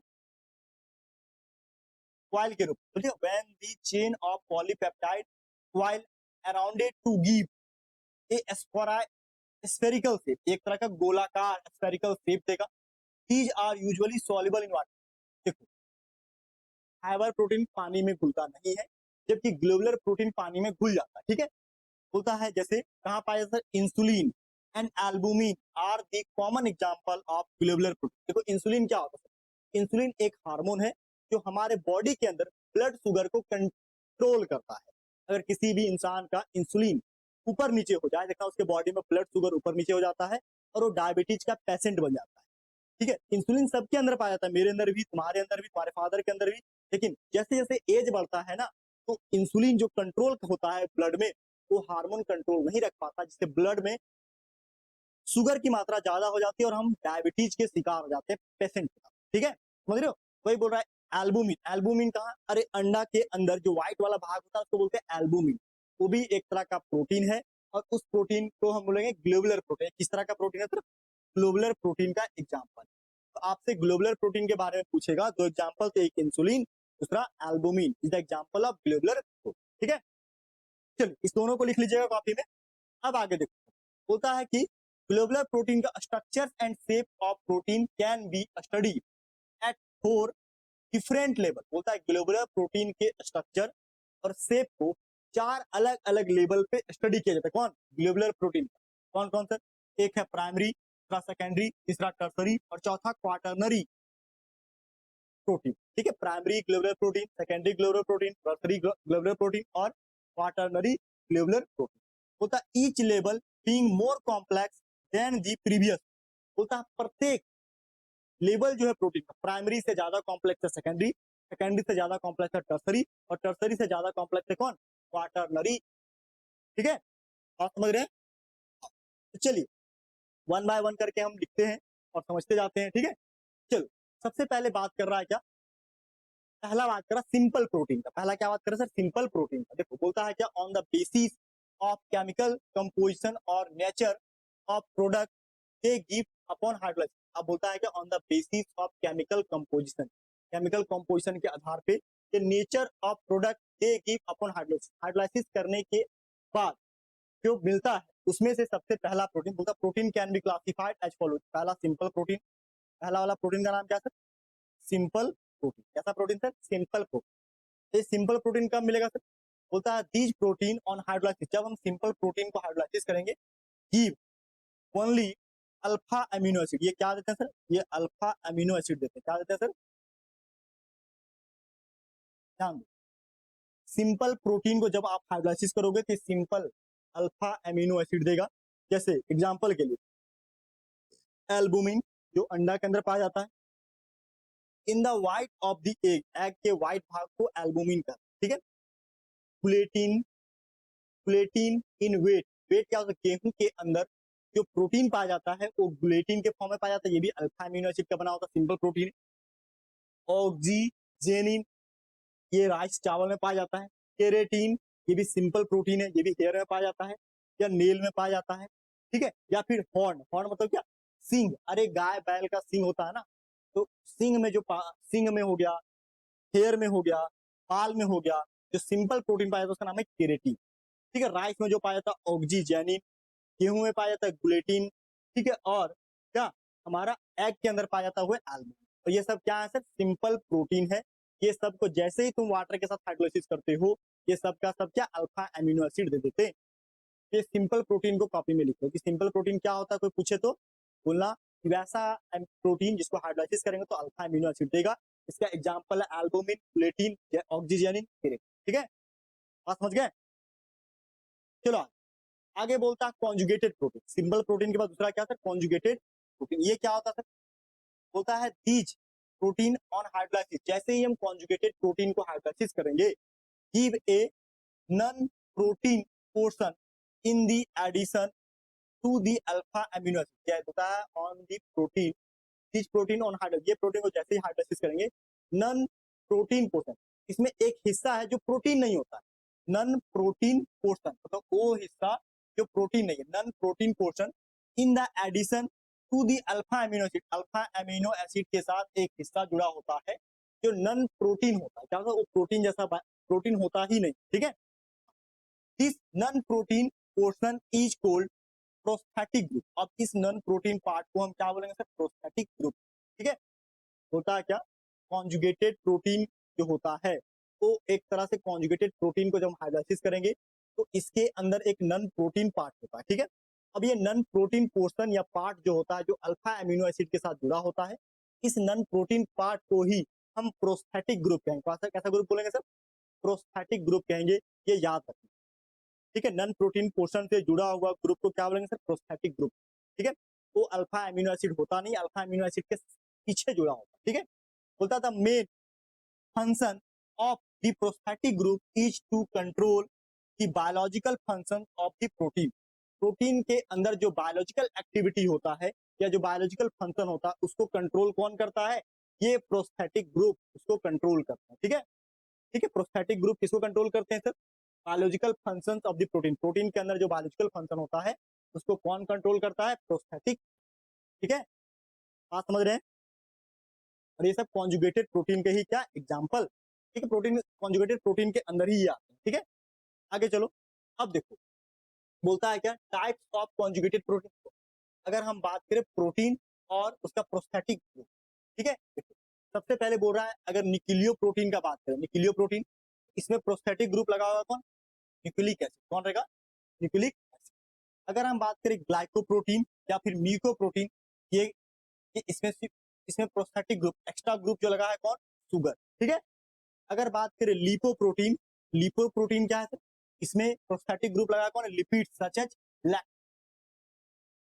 coil के रूप में, ठीक है, when the chain of polypeptide coil around to give a spherical shape, एक तरह का गोलाकार स्फेरिकल शेप देगा। These are usually soluble in water. देखो फाइबर प्रोटीन पानी में घुलता नहीं है, जबकि ग्लोबुलर प्रोटीन पानी में घुल जाता है। ठीक है, बोलता है जैसे कहाँ पाया जाता है, insulin and albumin are the common example of globular protein. देखो इंसुलिन क्या होता है, इंसुलिन एक हार्मोन है जो हमारे बॉडी के अंदर ब्लड शुगर को कंट्रोल करता है। अगर किसी भी इंसान का इंसुलिन ऊपर नीचे हो जाए, देखना उसके बॉडी में ब्लड शुगर ऊपर नीचे हो जाता है और वो डायबिटीज का पेशेंट बन जाता है। ठीक है, इंसुलिन सबके अंदर पाया जाता है, मेरे अंदर भी, तुम्हारे अंदर भी, तुम्हारे फादर के अंदर भी। लेकिन जैसे जैसे एज बढ़ता है ना, तो इंसुलिन जो कंट्रोल होता है ब्लड में, वो हार्मोन कंट्रोल नहीं रख पाता, जिससे ब्लड में शुगर की मात्रा ज्यादा हो जाती है और हम डायबिटीज के शिकार हो जाते हैं पेशेंट। ठीक है, समझ रहे हो, वही बोल रहा है एल्बुमिन। एल्बुमिन कहाँ, अरे अंडा के अंदर जो व्हाइट वाला भाग होता है उसको बोलते हैं एल्बुमिन, वो भी एक तरह का प्रोटीन है। और उस प्रोटीन को हम बोलेंगे ग्लोबुलर प्रोटीन। किस तरह का प्रोटीन है, तो ग्लोबुलर प्रोटीन का एग्जाम्पल। तो आपसे ग्लोबुलर प्रोटीन के बारे में पूछेगा, दो एग्जाम्पल, तो एक इंसुलिन, दूसरा albumin is the example of globular protein. ठीक है, चलिए इस दोनों को लिख लीजिएगा कॉपी में। अब आगे देखो, बोलता है कि ग्लोबुलर प्रोटीन का structure and shape of protein can B study eight 4 different level. बोलता है ग्लोबुलर प्रोटीन के स्ट्रक्चर और शेप को 4 अलग अलग लेवल पे स्टडी किया जाता है। कौन, ग्लोबुलर प्रोटीन, कौन कौन सर, एक है प्राइमरी, दूसरा सेकेंडरी, तीसरा टर्सरी और चौथा क्वाटरनरी प्रोटीन। ठीक है, primary globular protein, secondary globular protein, tertiary globular protein और क्वाटरनरी ग्लोबुलर प्रोटीन। बोलता each level being more complex than the previous. बोलता प्रत्येक लेवल जो है प्रोटीन का, प्राइमरी से ज्यादा कॉम्प्लेक्स है सेकेंडरी, सेकेंडरी से ज्यादा कॉम्प्लेक्स है टर्सरी और टर्सरी से ज्यादा कॉम्प्लेक्स है कौन, क्वाटरनरी। ठीक है, आप समझ रहे हैं, तो चलिए वन बाय वन करके हम लिखते हैं और समझते जाते हैं। ठीक है, चलो सबसे पहले बात कर रहा है क्या, पहला बात कर रहा सिंपल प्रोटीन का। पहला क्या बात कर रहा है सर, सिंपल प्रोटीन का। देखो बोलता है क्या, on the basis of chemical composition और nature of product they give upon hydrolysis. अब बोलता है क्या, on the basis of chemical composition, chemical composition के आधार पे ये nature of product they give upon hydrolysis, hydrolysis करने के बाद जो मिलता है उसमें से सबसे पहला प्रोटीन, बोलता protein can be classified as follows. पहला सिंपल प्रोटीन, पहला वाला प्रोटीन का नाम क्या सर, सिंपल प्रोटीन। कैसा प्रोटीन सर, सिंपल प्रोटीन। ये सिंपल प्रोटीन कब मिलेगा सर, बोलता है दीज प्रोटीन ऑन हाइड्रोलाइसिस, जब हम सिंपल प्रोटीन को हाइड्रोलाइसिस करेंगे, give only alpha amino acid. ये क्या देते हैं सर, ये अल्फा अमीनो एसिड देते हैं। क्या देते हैं सर, ध्यान दो, सिंपल प्रोटीन को जब आप हाइड्रोलाइसिस करोगे तो सिंपल अल्फा अमीनो एसिड देगा। जैसे एग्जांपल के लिए एल्बुमिन जो अंडा के अंदर पाया जाता है, in the white of the egg, egg के व्हाइट भाग को एल्बुमिन का। ठीक है, प्लेटिन, प्लेटिन इन वेट, वेट क्या होता है, गेहूं के अंदर जो प्रोटीन पाया जाता है वो ग्लूटीन के फॉर्म में पाया जाता है, ये भी अल्फा अमीनो एसिड का बना होता है, सिंपल प्रोटीन। ऑक्सीजेनिन, ये राइस चावल में पाया जाता है। केरेटिन, ये भी सिंपल प्रोटीन है, ये भी हेयर में पाया जाता है या नेल में पाया जाता है। ठीक है, या फिर हॉर्न, हॉर्न मतलब क्या, सिंग, अरे गाय बैल का सिंग होता है ना, तो सिंग में जो सिंग में हो गया, हेयर में हो गया, बाल में हो गया, जो सिंपल प्रोटीन पाया जाता है उसका नाम है केरेटिन। ठीक है, राइस में जो पाया जाता है ऑक्सीजेनिन, गेहूं में पाया जाता है ग्लूटीन, ठीक है, और क्या हमारा एग के अंदर पाया जाता हुआ एल्बुमिन। तो ये सब क्या है सर, सिंपल प्रोटीन है। ये सब को जैसे ही तुम वाटर के साथ हाइड्रोलाइसिस करते हो, ये सब का सब क्या अल्फा एमिनो एसिड दे देते हैं। ये सिंपल प्रोटीन को कॉपी में लिखो कि सिंपल प्रोटीन क्या होता है, कोई पूछे तो बोलना कि वैसा प्रोटीन जिसको हाइड्रोलाइसिस करेंगे तो अल्फा एमिनो एसिड देगा। इसका एग्जांपल है एल्बुमिन, प्लेटिन, ऑक्सीजनिन, ठीक है, बात समझ गए। चलो आगे बोलता है कॉन्जुगेटेड प्रोटीन। सिंपल प्रोटीन के बाद दूसरा क्या था, कॉन्जुगेटेड प्रोटीन। ये क्या होता है, बोलता है दीज प्रोटीन ऑन हाइड्रोलाइसिस, जैसे ही हम कॉन्जुगेटेड प्रोटीन को हाइड्रोलाइसिस करेंगे, give a non protein portion in the addition to the alpha amino acid. क्या होता है, on the protein, this protein on hydrolysis, ये प्रोटीन को जैसे ही हाइड्रोलाइसिस करेंगे, नॉन प्रोटीन पोर्शन, इसमें एक हिस्सा है जो प्रोटीन नहीं होता है, नॉन प्रोटीन पोर्शन मतलब वो हिस्सा जो प्रोटीन नहीं है, non protein portion in the addition to the alpha amino acid, alpha amino acid के साथ एक हिस्सा जुड़ा होता है जो नॉन प्रोटीन होता है। क्या होता है, वो प्रोटीन जैसा प्रोटीन होता ही नहीं। ठीक है, this non protein portion is called prosthetic group. अब इस नॉन प्रोटीन पार्ट को हम क्या बोलेंगे सर, प्रोस्थेटिक ग्रुप। ठीक है, होता है क्या, कॉन्जुगेटेड प्रोटीन जो होता है वो एक तरह से कॉन्जुगेटेड प्रोटीन को जब हम हाइड्रोलाइसिस करेंगे तो इसके अंदर एक नॉन प्रोटीन पार्ट होता है। ठीक है, अब ये नॉन प्रोटीन पोर्शन या पार्ट जो होता है जो अल्फा एमिनो एसिड के साथ जुड़ा होता है, इस नॉन प्रोटीन पार्ट को ही हम प्रोस्थेटिक ग्रुप कहेंगे। कैसा ग्रुप बोलेंगे सर, प्रोस्थेटिक ग्रुप कहेंगे, ये याद रखना। ठीक है, नॉन प्रोटीन पोर्शन से जुड़ा हुआ ग्रुप को क्या बोलेंगे सर, प्रोस्थेटिक ग्रुप। ठीक है, वो अल्फा एमिनो एसिड होता नहीं, अल्फा एमिनो एसिड के पीछे जुड़ा होता है। ठीक है, बोलता था main function of the prosthetic group is to control the biological function of the protein. Protein के अंदर जो बायोलॉजिकल एक्टिविटी होता है या जो बायोलॉजिकल फंक्शन होता है उसको कंट्रोल कौन करता है, ये प्रोस्थेटिक ग्रुप उसको कंट्रोल करता है। ठीक है, ठीक है, प्रोस्थेटिक ग्रुप किसको कंट्रोल करते हैं sir, biological functions of the protein. Protein के अंदर जो बायोलॉजिकल फंक्शन होता है उसको कौन कंट्रोल करता है, प्रोस्थेटिक। ठीक है, बात समझ रहे हैं। और ये सब कॉन्जुगेटेड प्रोटीन के ही क्या एग्जांपल। ठीक है, प्रोटीन कॉन्जुगेटेड प्रोटीन के अंदर ही आते हैं। ठीक है, आगे चलो, अब देखो बोलता है क्या, टाइप्स ऑफ कॉन्जुगेटेड प्रोटीन। अगर हम बात करें प्रोटीन और उसका प्रोस्थेटिक ग्रुप, ठीक है, देखो सबसे पहले बोल रहा है अगर न्यूक्लियो प्रोटीन का बात करें, न्यूक्लियो प्रोटीन, इसमें प्रोस्थेटिक ग्रुप लगा हुआ कौन, न्यूक्लिक एसिड। कौन रहेगा, न्यूक्लिक एसिड। अगर हम बात करें ग्लाइकोप्रोटीन या फिर म्यूकोप्रोटीन, ये इसमें प्रोस्थेटिक ग्रुप एक्स्ट्रा ग्रुप जो लगा है कौन, शुगर। ठीक है, अगर बात करें लिपोप्रोटीन, लिपोप्रोटीन क्या है सर, इसमें प्रोस्थेटिक ग्रुप लगा कौन है, लिपिड सच एज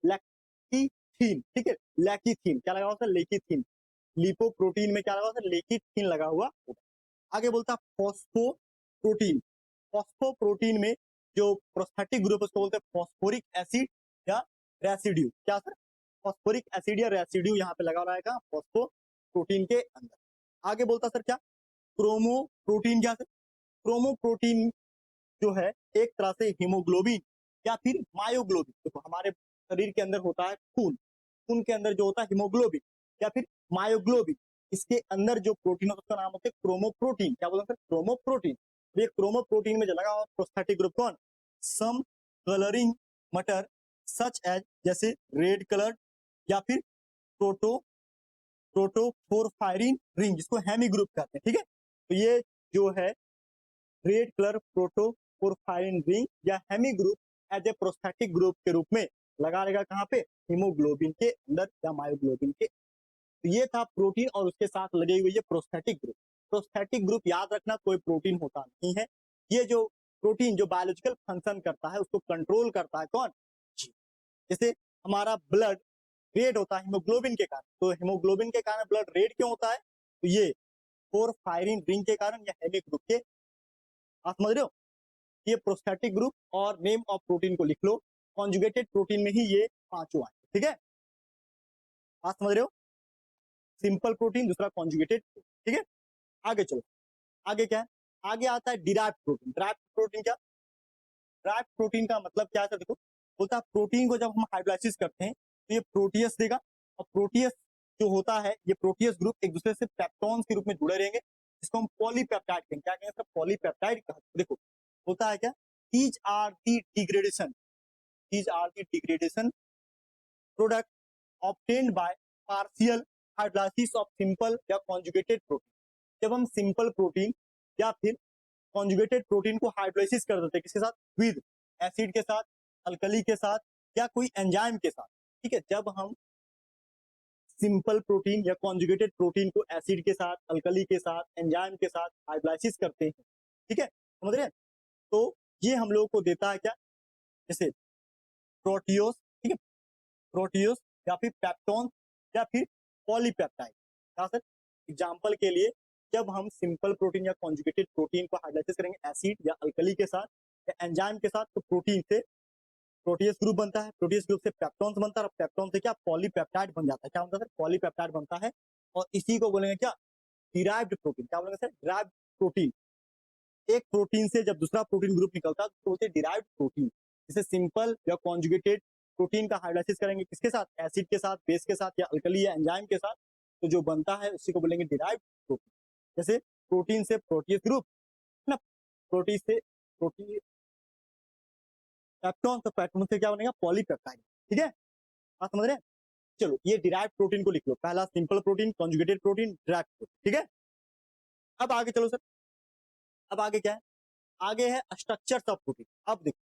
लैक्टिथीन। ठीक है, लैक्टिथीन क्या लगा हुआ सर, लेकिथीन। लिपोप्रोटीन में क्या लगा हुआ सर, लेकिथीन लगा हुआ होगा। आगे बोलता है फॉस्फोप्रोटीन। फॉस्फोप्रोटीन में जो प्रोस्थेटिक ग्रुप उसको बोलते हैं फॉस्फोरिक एसिड या रेसिड्यू। क्या सर, फॉस्फोरिक एसिड या रेसिड्यू यहाँ पे लगा रहेगा फॉस्फोप्रोटीन के अंदर। आगे बोलता सर क्या, क्रोमोप्रोटीन। क्या सर, क्रोमोप्रोटीन जो है एक तरह से हीमोग्लोबिन या फिर मायोग्लोबिन। देखो हमारे शरीर के अंदर होता है खून, खून के अंदर जो होता है हीमोग्लोबिन या फिर मायोग्लोबिन, इसके अंदर जो प्रोटीन होता है उसका नाम होता है क्रोमोप्रोटीन। क्या बोलते हैं सर, क्रोमोप्रोटीन। ये क्रोमोप्रोटीन में जो लगा हुआ प्रोस्थेटिक ग्रुप कौन, some colouring matter such as, जैसे रेड कलर या फिर प्रोटो प्रोटोफोरफायरिन रिंग, जिसको हेमी ग्रुप कहते हैं। ठीक है, तो ये जो है रेड कलर प्रोटोफोरफायरिन रिंग या haem group as a prosthetic group के रूप में लगा रहेगा कहाँ पे, हीमोग्लोबिन के अंदर या मायोग्लोबिन के। तो ये था प्रोटीन और उसके साथ लगे हुए ये प्रोस्थेटिक ग्रुप। प्रोस्थेटिक ग्रुप याद रखना कोई प्रोटीन होता नहीं है, ये जो प्रोटीन जो बायोलॉजिकल फंक्शन करता है उसको कंट्रोल करता है कौन, जैसे हमारा ब्लड रेड होता है हीमोग्लोबिन के कारण, तो हीमोग्लोबिन के कारण ब्लड रेड क्यों होता है, तो ये पोरफायरिन रिंग के कारण या हेमी ग्रुप के। आप समझ रहे हो, ये प्रोस्थेटिक ग्रुप और नेम ऑफ प्रोटीन को लिख लो, कॉन्जुगेटेड प्रोटीन में ही ये पांचों आए। ठीक है, आप समझ रहे हो, सिंपल प्रोटीन, दूसरा कॉन्जुगेटेड। ठीक है, आगे चलो, आगे क्या है, आगे आता है डिराइव्ड प्रोटीन। डिराइव्ड प्रोटीन क्या, डिराइव्ड प्रोटीन का मतलब क्या है, देखो बोलता है प्रोटीन को जब हम हाइड्रोलाइसिस करते हैं तो ये प्रोटीयस देगा, और प्रोटीयस जो होता है ये प्रोटीयस ग्रुप एक दूसरे से पेप्टॉन्स के रूप में जुड़े रहेंगे। इसको हम पॉलीपेप्टाइड कहेंगे। क्या कहेंगे सर? पॉलीपेप्टाइड कहते हैं। देखो होता है क्या, these are the degradation product obtained by partial hydrolysis of simple या conjugated protein। जब हम सिंपल प्रोटीन या फिर कॉन्जुगेटेड प्रोटीन को हाइड्रोलाइसिस कर देते हैं, किसके साथ? विद एसिड के साथ, अल्कली के साथ, या कोई एंजाइम के साथ। ठीक है, जब हम सिंपल प्रोटीन या कॉन्जुगेटेड प्रोटीन को एसिड के साथ, अल्कली के साथ, एंजाइम के साथ हाइड्रोलाइसिस करते हैं, ठीक है, समझ रहे हैं? तो ये हम लोग को देता है क्या? जैसे प्रोटियोस, ठीक है, प्रोटियोस या फिर पेप्टोन या फिर पॉलीपेप्टाइड। क्या सर? एग्जांपल के लिए जब हम सिंपल प्रोटीन या कॉन्जुगेटेड प्रोटीन को हाइड्रोलाइसिस करेंगे एसिड या अल्कली के साथ या एंजाइम के साथ, तो प्रोटीन से प्रोटीयस ग्रुप बनता है, प्रोटीयस ग्रुप से पेप्टोन्स बनता है, और पेप्टोन से क्या? पॉलीपेप्टाइड बन जाता है। क्या बनता है सर? पॉलीपेप्टाइड बनता है, और इसी को बोलेंगे क्या? Derived protein. क्या बोलेंगे सर? Derived protein. एक प्रोटीन से जब दूसरा प्रोटीन ग्रुप निकलता है तो बोलते हैं डिराइव्ड प्रोटीन। जैसे सिंपल या कॉन्जुगेटेड प्रोटीन का हाइड्रोलाइसिस करेंगे किसके साथ? एसिड के साथ, बेस के साथ, या अल्कली या एंजाइम के साथ, तो जो बनता है उसी को बोलेंगे डिराइव्ड प्रोटीन। जैसे प्रोटीन से प्रोटीयस ग्रुप ना, प्रोटीन से प्रोटीन पेप्टोन, तो पेप्टोन से क्या बनेगा? पॉलीपेप्टाइड। ठीक है, आप समझ रहे हैं? चलो ये डिराइव्ड प्रोटीन को लिख लो, पहला simple protein, conjugated protein, derived protein. ठीक है, अब आगे चलो सर, अब आगे क्या है? आगे है स्ट्रक्चर्स ऑफ प्रोटीन। अब देखो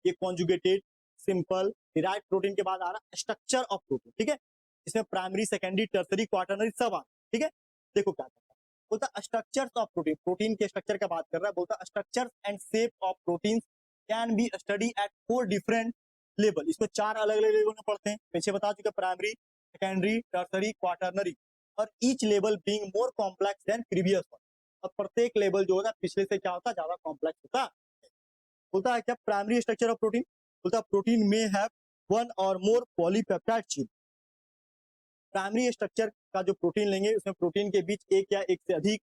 ये कॉन्जुगेटेड, सिंपल, डिराइव्ड प्रोटीन के बाद आ रहा है स्ट्रक्चर ऑफ प्रोटीन। ठीक है, इसमें प्राइमरी, सेकेंडरी, टर्सरी, क्वाटरनरी सब आ। ठीक है, देखो क्या करता है, बोलता स्ट्रक्चर्स ऑफ प्रोटीन, प्रोटीन के स्ट्रक्चर का बात कर रहा है। बोलता structures and shape of protein can B study eight 4 different level. इसको 4 अलग अलग लेवल में पढ़ते हैं, पीछे बता चुके, प्राइमरी, सेकेंडरी, टर्सरी, क्वाटरनरी, और each level being more complex than previous one. और प्रत्येक लेवल जो होता है पिछले से क्या होता है? ज्यादा कॉम्प्लेक्स होता है। बोलता है क्या? प्राइमरी स्ट्रक्चर ऑफ प्रोटीन, बोलता है प्रोटीन में हैव वन और more polypeptide chain. Primary structure का जो प्रोटीन लेंगे उसमें प्रोटीन के बीच एक या एक से अधिक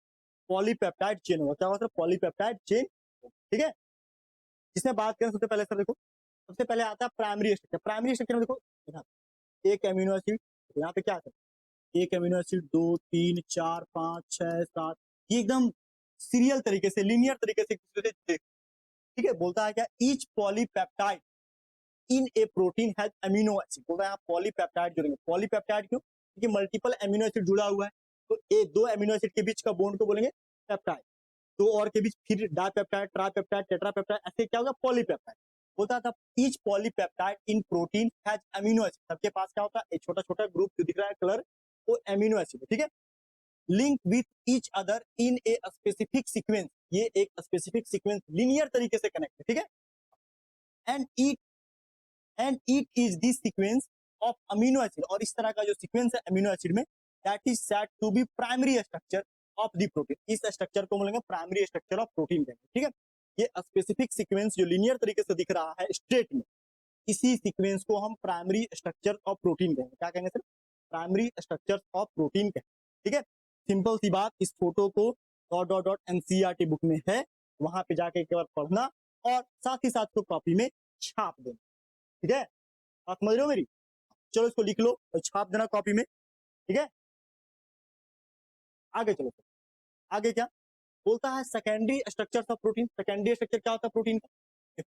पॉलीपेप्टाइड चेन होगा। क्या होगा? Polypeptide chain. ठीक है, इसमें बात करें सबसे पहले सर, देखो सबसे पहले आता है प्राइमरी स्ट्रक्चर। प्राइमरी स्ट्रक्चर में देखो एक अमीनो एसिड, यहाँ पे क्या आता है? एक अमीनो एसिड, 2 3 4 5 6 7, ये एकदम सीरियल तरीके से, लीनियर तरीके से। ठीक है, बोलता है क्या? Each polypeptide in A protein has amino acid. बोलता है यहाँ पॉलीपेप्टाइड जोड़ेंगे। पॉलीपेप्टाइड क्यों? क्योंकि मल्टीपल अमीनो एसिड जुड़ा हुआ है, तो एक दो अमीनो एसिड के बीच का बॉन्ड को बोलेंगे पेप्टाइड, दो और के बीच फिर डाइपेप्टाइड, ट्राइपेप्टाइड, टेट्रापेप्टाइड, ऐसे क्या होगा? पॉलीपेप्टाइड। होता था each polypeptide in protein has amino acid. सबके पास क्या होता है? एक छोटा छोटा ग्रुप जो दिख रहा है कलर, वो अमीनो एसिड है। ठीक है, link with each other in a specific sequence, ये एक स्पेसिफिक सीक्वेंस लीनियर तरीके से कनेक्ट है। ठीक है, and it is this sequence of amino acid, और इस तरह का जो सीक्वेंस है अमीनो एसिड में, that is said to be primary structure of the protein. इस स्ट्रक्चर को बोलेंगे प्राइमरी स्ट्रक्चर ऑफ प्रोटीन कहेंगे। ठीक है, ये स्पेसिफिक सीक्वेंस जो लीनियर तरीके से दिख रहा है स्ट्रेट में, इसी सीक्वेंस को हम प्राइमरी स्ट्रक्चर ऑफ प्रोटीन कहेंगे। क्या कहेंगे sir? Primary structure of protein कहेंगे। ठीक है, सिंपल सी बात, इस photo co dot dot dot NCERT book में है, वहां पे जाके एक बार पढ़ना और साथ ही साथ को कॉपी में छाप देना। ठीक है, आप समझ रहे हो मेरी? चलो इसको लिख लो और छाप देना कॉपी में। ठीक है, आगे चलो, आगे क्या बोलता है? Secondary structures of protein. Secondary structure क्या होता है प्रोटीन का?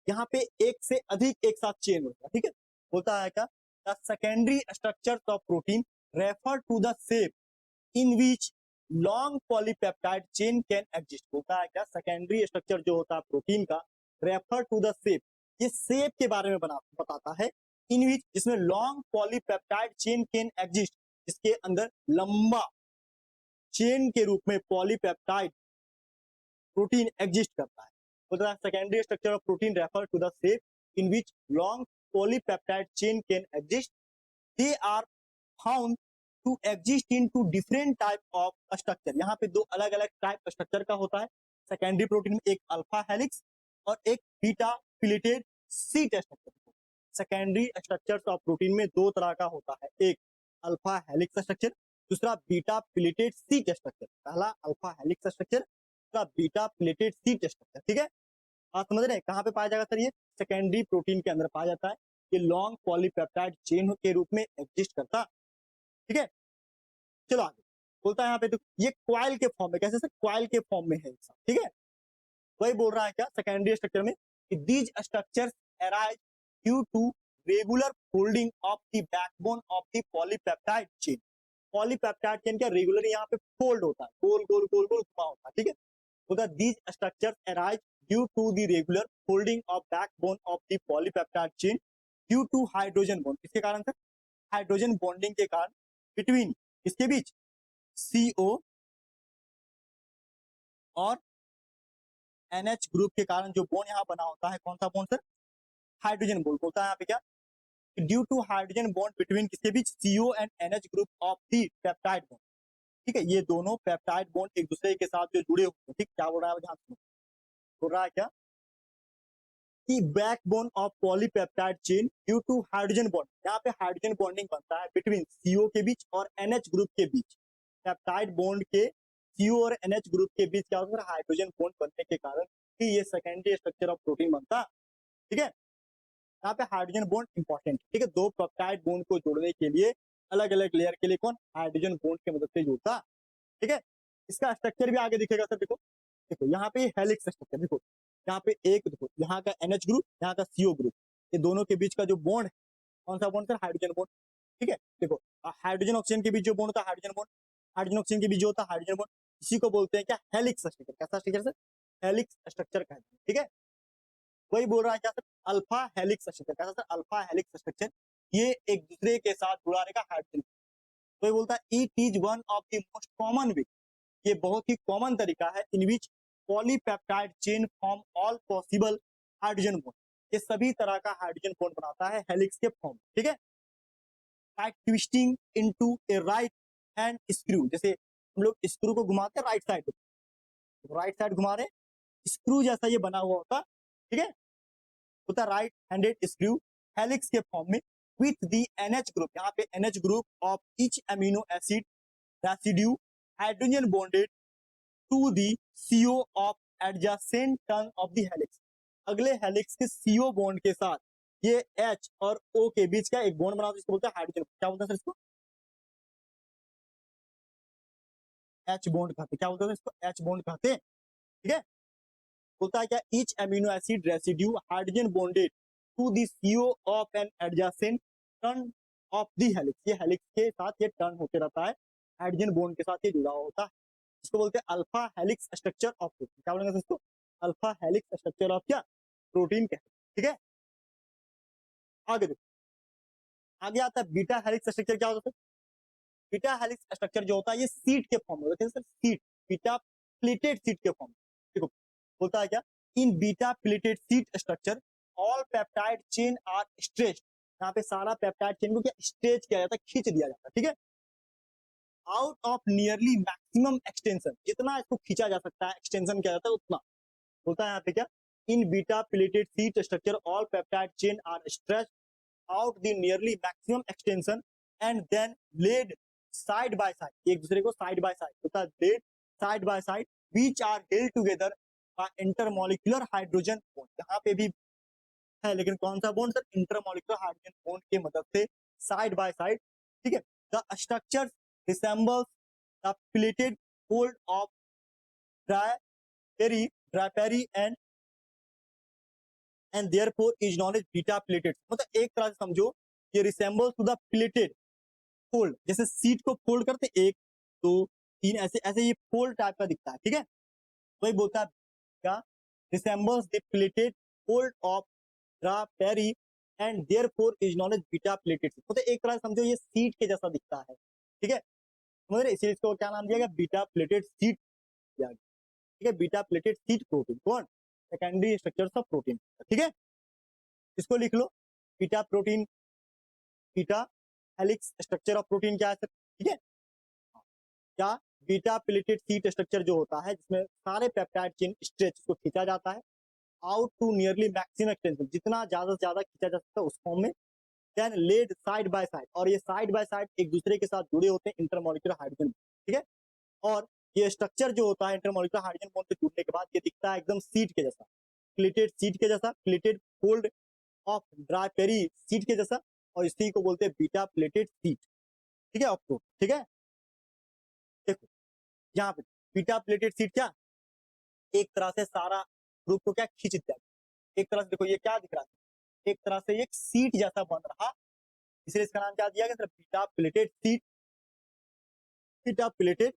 यहाँ पे एक से अधिक एक साथ चेन होता है। ठीक है, बोलता है क्या? The secondary structures of protein refer to the shape in which long polypeptide chain can exist. होता है क्या? सेकेंडरी स्ट्रक्चर जो होता है प्रोटीन का, रेफर टू द शेप, ये शेप के बारे में बताता है, इन विच, जिसमें long polypeptide chain can exist, जिसके अंदर लंबा चेन के रूप में पॉलीपेप्टाइड प्रोटीन एग्जिस्ट करता है। बोलता है secondary structure of protein refer to the shape in which long polypeptide chain can exist, they are found to exist in two different type of structure. यहाँ पे दो अलग अलग टाइप स्ट्रक्चर का होता है सेकेंडरी प्रोटीन में, एक अल्फा हेलिक्स और एक beta pleated sheet structure. Secondary structures of protein में दो तरह का होता है, एक अल्फा हेलिक्स स्ट्रक्चर, दूसरा बीटा फिलेटेड सीट स्ट्रक्चर। पहला अल्फा हेलिक्स स्ट्रक्चर, दूसरा बीटा फिलेटेड सीट स्ट्रक्चर। ठीक है, आप समझ रहे हैं? कहाँ पे पाया जाएगा सर? ये सेकेंडरी प्रोटीन के अंदर पाया जाता है, ये लॉन्ग पॉलीपेप्टाइड चेन के रूप में एग्जिस्ट करता है। ठीक है, चलो आगे। बोलता है यहाँ पे देखो ये क्वाइल के फॉर्म में, कैसे सर, क्वाइल के फॉर्म में है, ठीक है। वही बोल रहा है क्या सेकेंडरी स्ट्रक्चर में, these structures arise due to regular folding of the backbone of the polypeptide chain. Polypeptide chain क्या रेगुलर यहाँ पे फोल्ड होता है, गोल गोल गोल गोल घुमा होता है, ठीक है। तो these structures arise due to the regular folding of backbone of the polypeptide chain due to hydrogen bond. इसके कारण सर हाइड्रोजन बॉन्डिंग के कारण बिटवीन इसके बीच CO और NH ग्रुप के कारण जो बॉन्ड यहाँ बना होता है, कौन सा बॉन्ड सर, हाइड्रोजन बॉन्ड होता है यहाँ पे क्या, due to hydrogen bond between किसके बीच, CO and NH group of the peptide bond, ठीक है। ये दोनों पेप्टाइड बॉन्ड एक दूसरे के साथ जो जुड़े हुए हैं, ठीक, क्या बोल रहा है ध्यान सुनो, बोल रहा है क्या कि backbone of polypeptide chain due to hydrogen bond, यहाँ पे हाइड्रोजन बॉन्डिंग बनता है बिटवीन CO के बीच और NH ग्रुप के बीच। पेप्टाइड बॉन्ड के CO और NH ग्रुप के बीच क्या होता है, हाइड्रोजन बॉन्ड बनने के कारण ही ये सेकेंडरी स्ट्रक्चर ऑफ प्रोटीन बनता है, ठीक है। यहाँ पे हाइड्रोजन बॉन्ड इंपॉर्टेंट, ठीक है। दो पेप्टाइड बॉन्ड को जोड़ने के लिए अलग अलग लेयर के लिए कौन हाइड्रोजन बॉन्ड की मदद से जुड़ता, ठीक है। इसका स्ट्रक्चर भी आगे दिखेगा सर, देखो देखो यहाँ पे हेलिक्स स्ट्रक्चर, देखो यहाँ पे एक, देखो यहाँ का NH ग्रुप, यहाँ का CO ग्रुप, ये दोनों के बीच का जो बॉन्ड है, कौन सा बॉन्ड सर, हाइड्रोजन बॉन्ड, ठीक है। देखो हाइड्रोजन ऑक्सीजन के बीच जो बॉन्ड होता है हाइड्रोजन बॉन्ड, हाइड्रोजन ऑक्सीजन के बीच जो होता है हाइड्रोजन बॉन्ड, इसी को बोलते हैं क्या, हेलिक्स स्ट्रक्चर। कैसा स्ट्रक्चर सर, हेलिक्स स्ट्रक्चर कहते हैं, ठीक है। वही बोल रहा है क्या सर, अल्फा हेलिक्स स्ट्रक्चर। कैसा सर, अल्फा हेलिक्स स्ट्रक्चर, ये एक दूसरे के साथ जुड़ा रहेगा हाइड्रोजन। तो ये बोलता है it is one of the most common way, ये बहुत ही कॉमन तरीका है in which polypeptide chain form all possible hydrogen bond, ये सभी तरह का हाइड्रोजन बॉन्ड बनाता है हेलिक्स के फॉर्म, ठीक है। बाय ट्विस्टिंग इनटू ए राइट हैंड स्क्रू, जैसे हम लोग स्क्रू को घुमाते हैं राइट साइड घुमा रहे, स्क्रू जैसा ये बना हुआ होता, ठीक है, होता राइट हैंडेड स्क्रू हेलिक्स के फॉर्म में विथ दी NH ग्रुप, यहाँ पे NH group of each amino acid residue hydrogen bonded to the CO of adjacent turn of the helix. अगले हेलिक्स के CO बॉन्ड के साथ ये H और O के बीच का एक बॉन्ड बनाते हैं, इसको बोलते हैं हाइड्रोजन, क्या बोलते हैं सर इसको, H बॉन्ड कहते हैं, क्या बोलते हैं इसको, H बॉन्ड कहते हैं, ठीक है। होता है क्या, each amino acid residue hydrogen bonded to the CO of an adjacent turn of the helix, ये हेलिक्स के साथ ये टर्न होते रहता है, हाइड्रोजन बॉन्ड के साथ ये जुड़ा होता है, इसको बोलते हैं alpha helix structure of protein. क्या बोलेंगे इसको, अल्फा हेलिक्स स्ट्रक्चर ऑफ क्या, प्रोटीन कहते हैं, ठीक है। आगे देखो, आगे आता है बीटा हेलिक्स स्ट्रक्चर। क्या होता है, बीटा हेलिक्स स्ट्रक्चर जो होता है ये सीट के फॉर्म में होता है sir, sheet, beta pleated sheet के फॉर्म में, देखो होता है क्या, in beta pleated sheet structure all peptide chain are stretched, यहाँ पे सारा पेप्टाइड चेन को क्या स्ट्रेच किया जाता है, खींच दिया जाता है, ठीक है, out of nearly maximum extension, जितना इसको खींचा जा सकता है, एक्सटेंशन किया जाता है उतना होता है यहाँ पे क्या, in beta pleated sheet structure all peptide chain are stretched out the nearly maximum extension and then laid side by side, एक दूसरे को साइड बाय साइड होता है, laid side by side which are held together by intermolecular hydrogen bond, यहाँ पे भी है लेकिन कौन सा bond sir, intermolecular hydrogen bond की मदद से साइड बाय साइड, ठीक है। The structure resembles the pleated fold of drapery and therefore is known as beta pleated, मतलब एक तरह से समझो ये resembles to the pleated fold, जैसे सीट को फोल्ड करते एक दो तीन ऐसे ऐसे ये फोल्ड टाइप का दिखता है, ठीक है। वही बोलता है क्या, resembles the pleated fold of drapery and therefore is known as beta pleated, मतलब एक तरह से समझो ये सीट के जैसा दिखता है, ठीक है, समझ रहे, इसीलिए इसको क्या नाम दिया गया, बीटा प्लेटेड सीट दिया गया, ठीक है, बीटा प्लेटेड सीट प्रोटीन, कौन, सेकेंडरी स्ट्रक्चर्स ऑफ प्रोटीन, ठीक है। इसको लिख लो, beta protein, beta helix structure of protein क्या है सर, ठीक है, क्या बीटा प्लेटेड सीट स्ट्रक्चर जो होता है जिसमें सारे पेप्टाइड चेन स्ट्रेच को खींचा जाता है out to nearly maximum extension, जितना ज्यादा से ज्यादा खींचा जा सकता है उस फॉर्म में, then laid side by side, और ये साइड बाय साइड एक दूसरे के साथ जुड़े होते हैं इंटरमॉलिक्यूलर हाइड्रोजन, ठीक है। और ये स्ट्रक्चर जो होता है इंटरमॉलिक्यूलर हाइड्रोजन बॉन्ड से जुड़ने के बाद ये दिखता है एकदम सीट के जैसा, प्लेटेड सीट के जैसा, प्लेटेड फोल्ड ऑफ ड्रापेरी सीट के जैसा, और इसी को बोलते हैं बीटा प्लेटेड सीट, ठीक है, ऑफ, ठीक है। देखो यहाँ पे बीटा प्लेटेड सीट क्या एक तरह से सारा ग्रुप को क्या खींच दिया, एक तरह से देखो ये क्या दिख रहा है, एक तरह से एक सीट जैसा बन रहा, इसलिए इसका नाम क्या दिया गया, beta pleated seat, beta plated,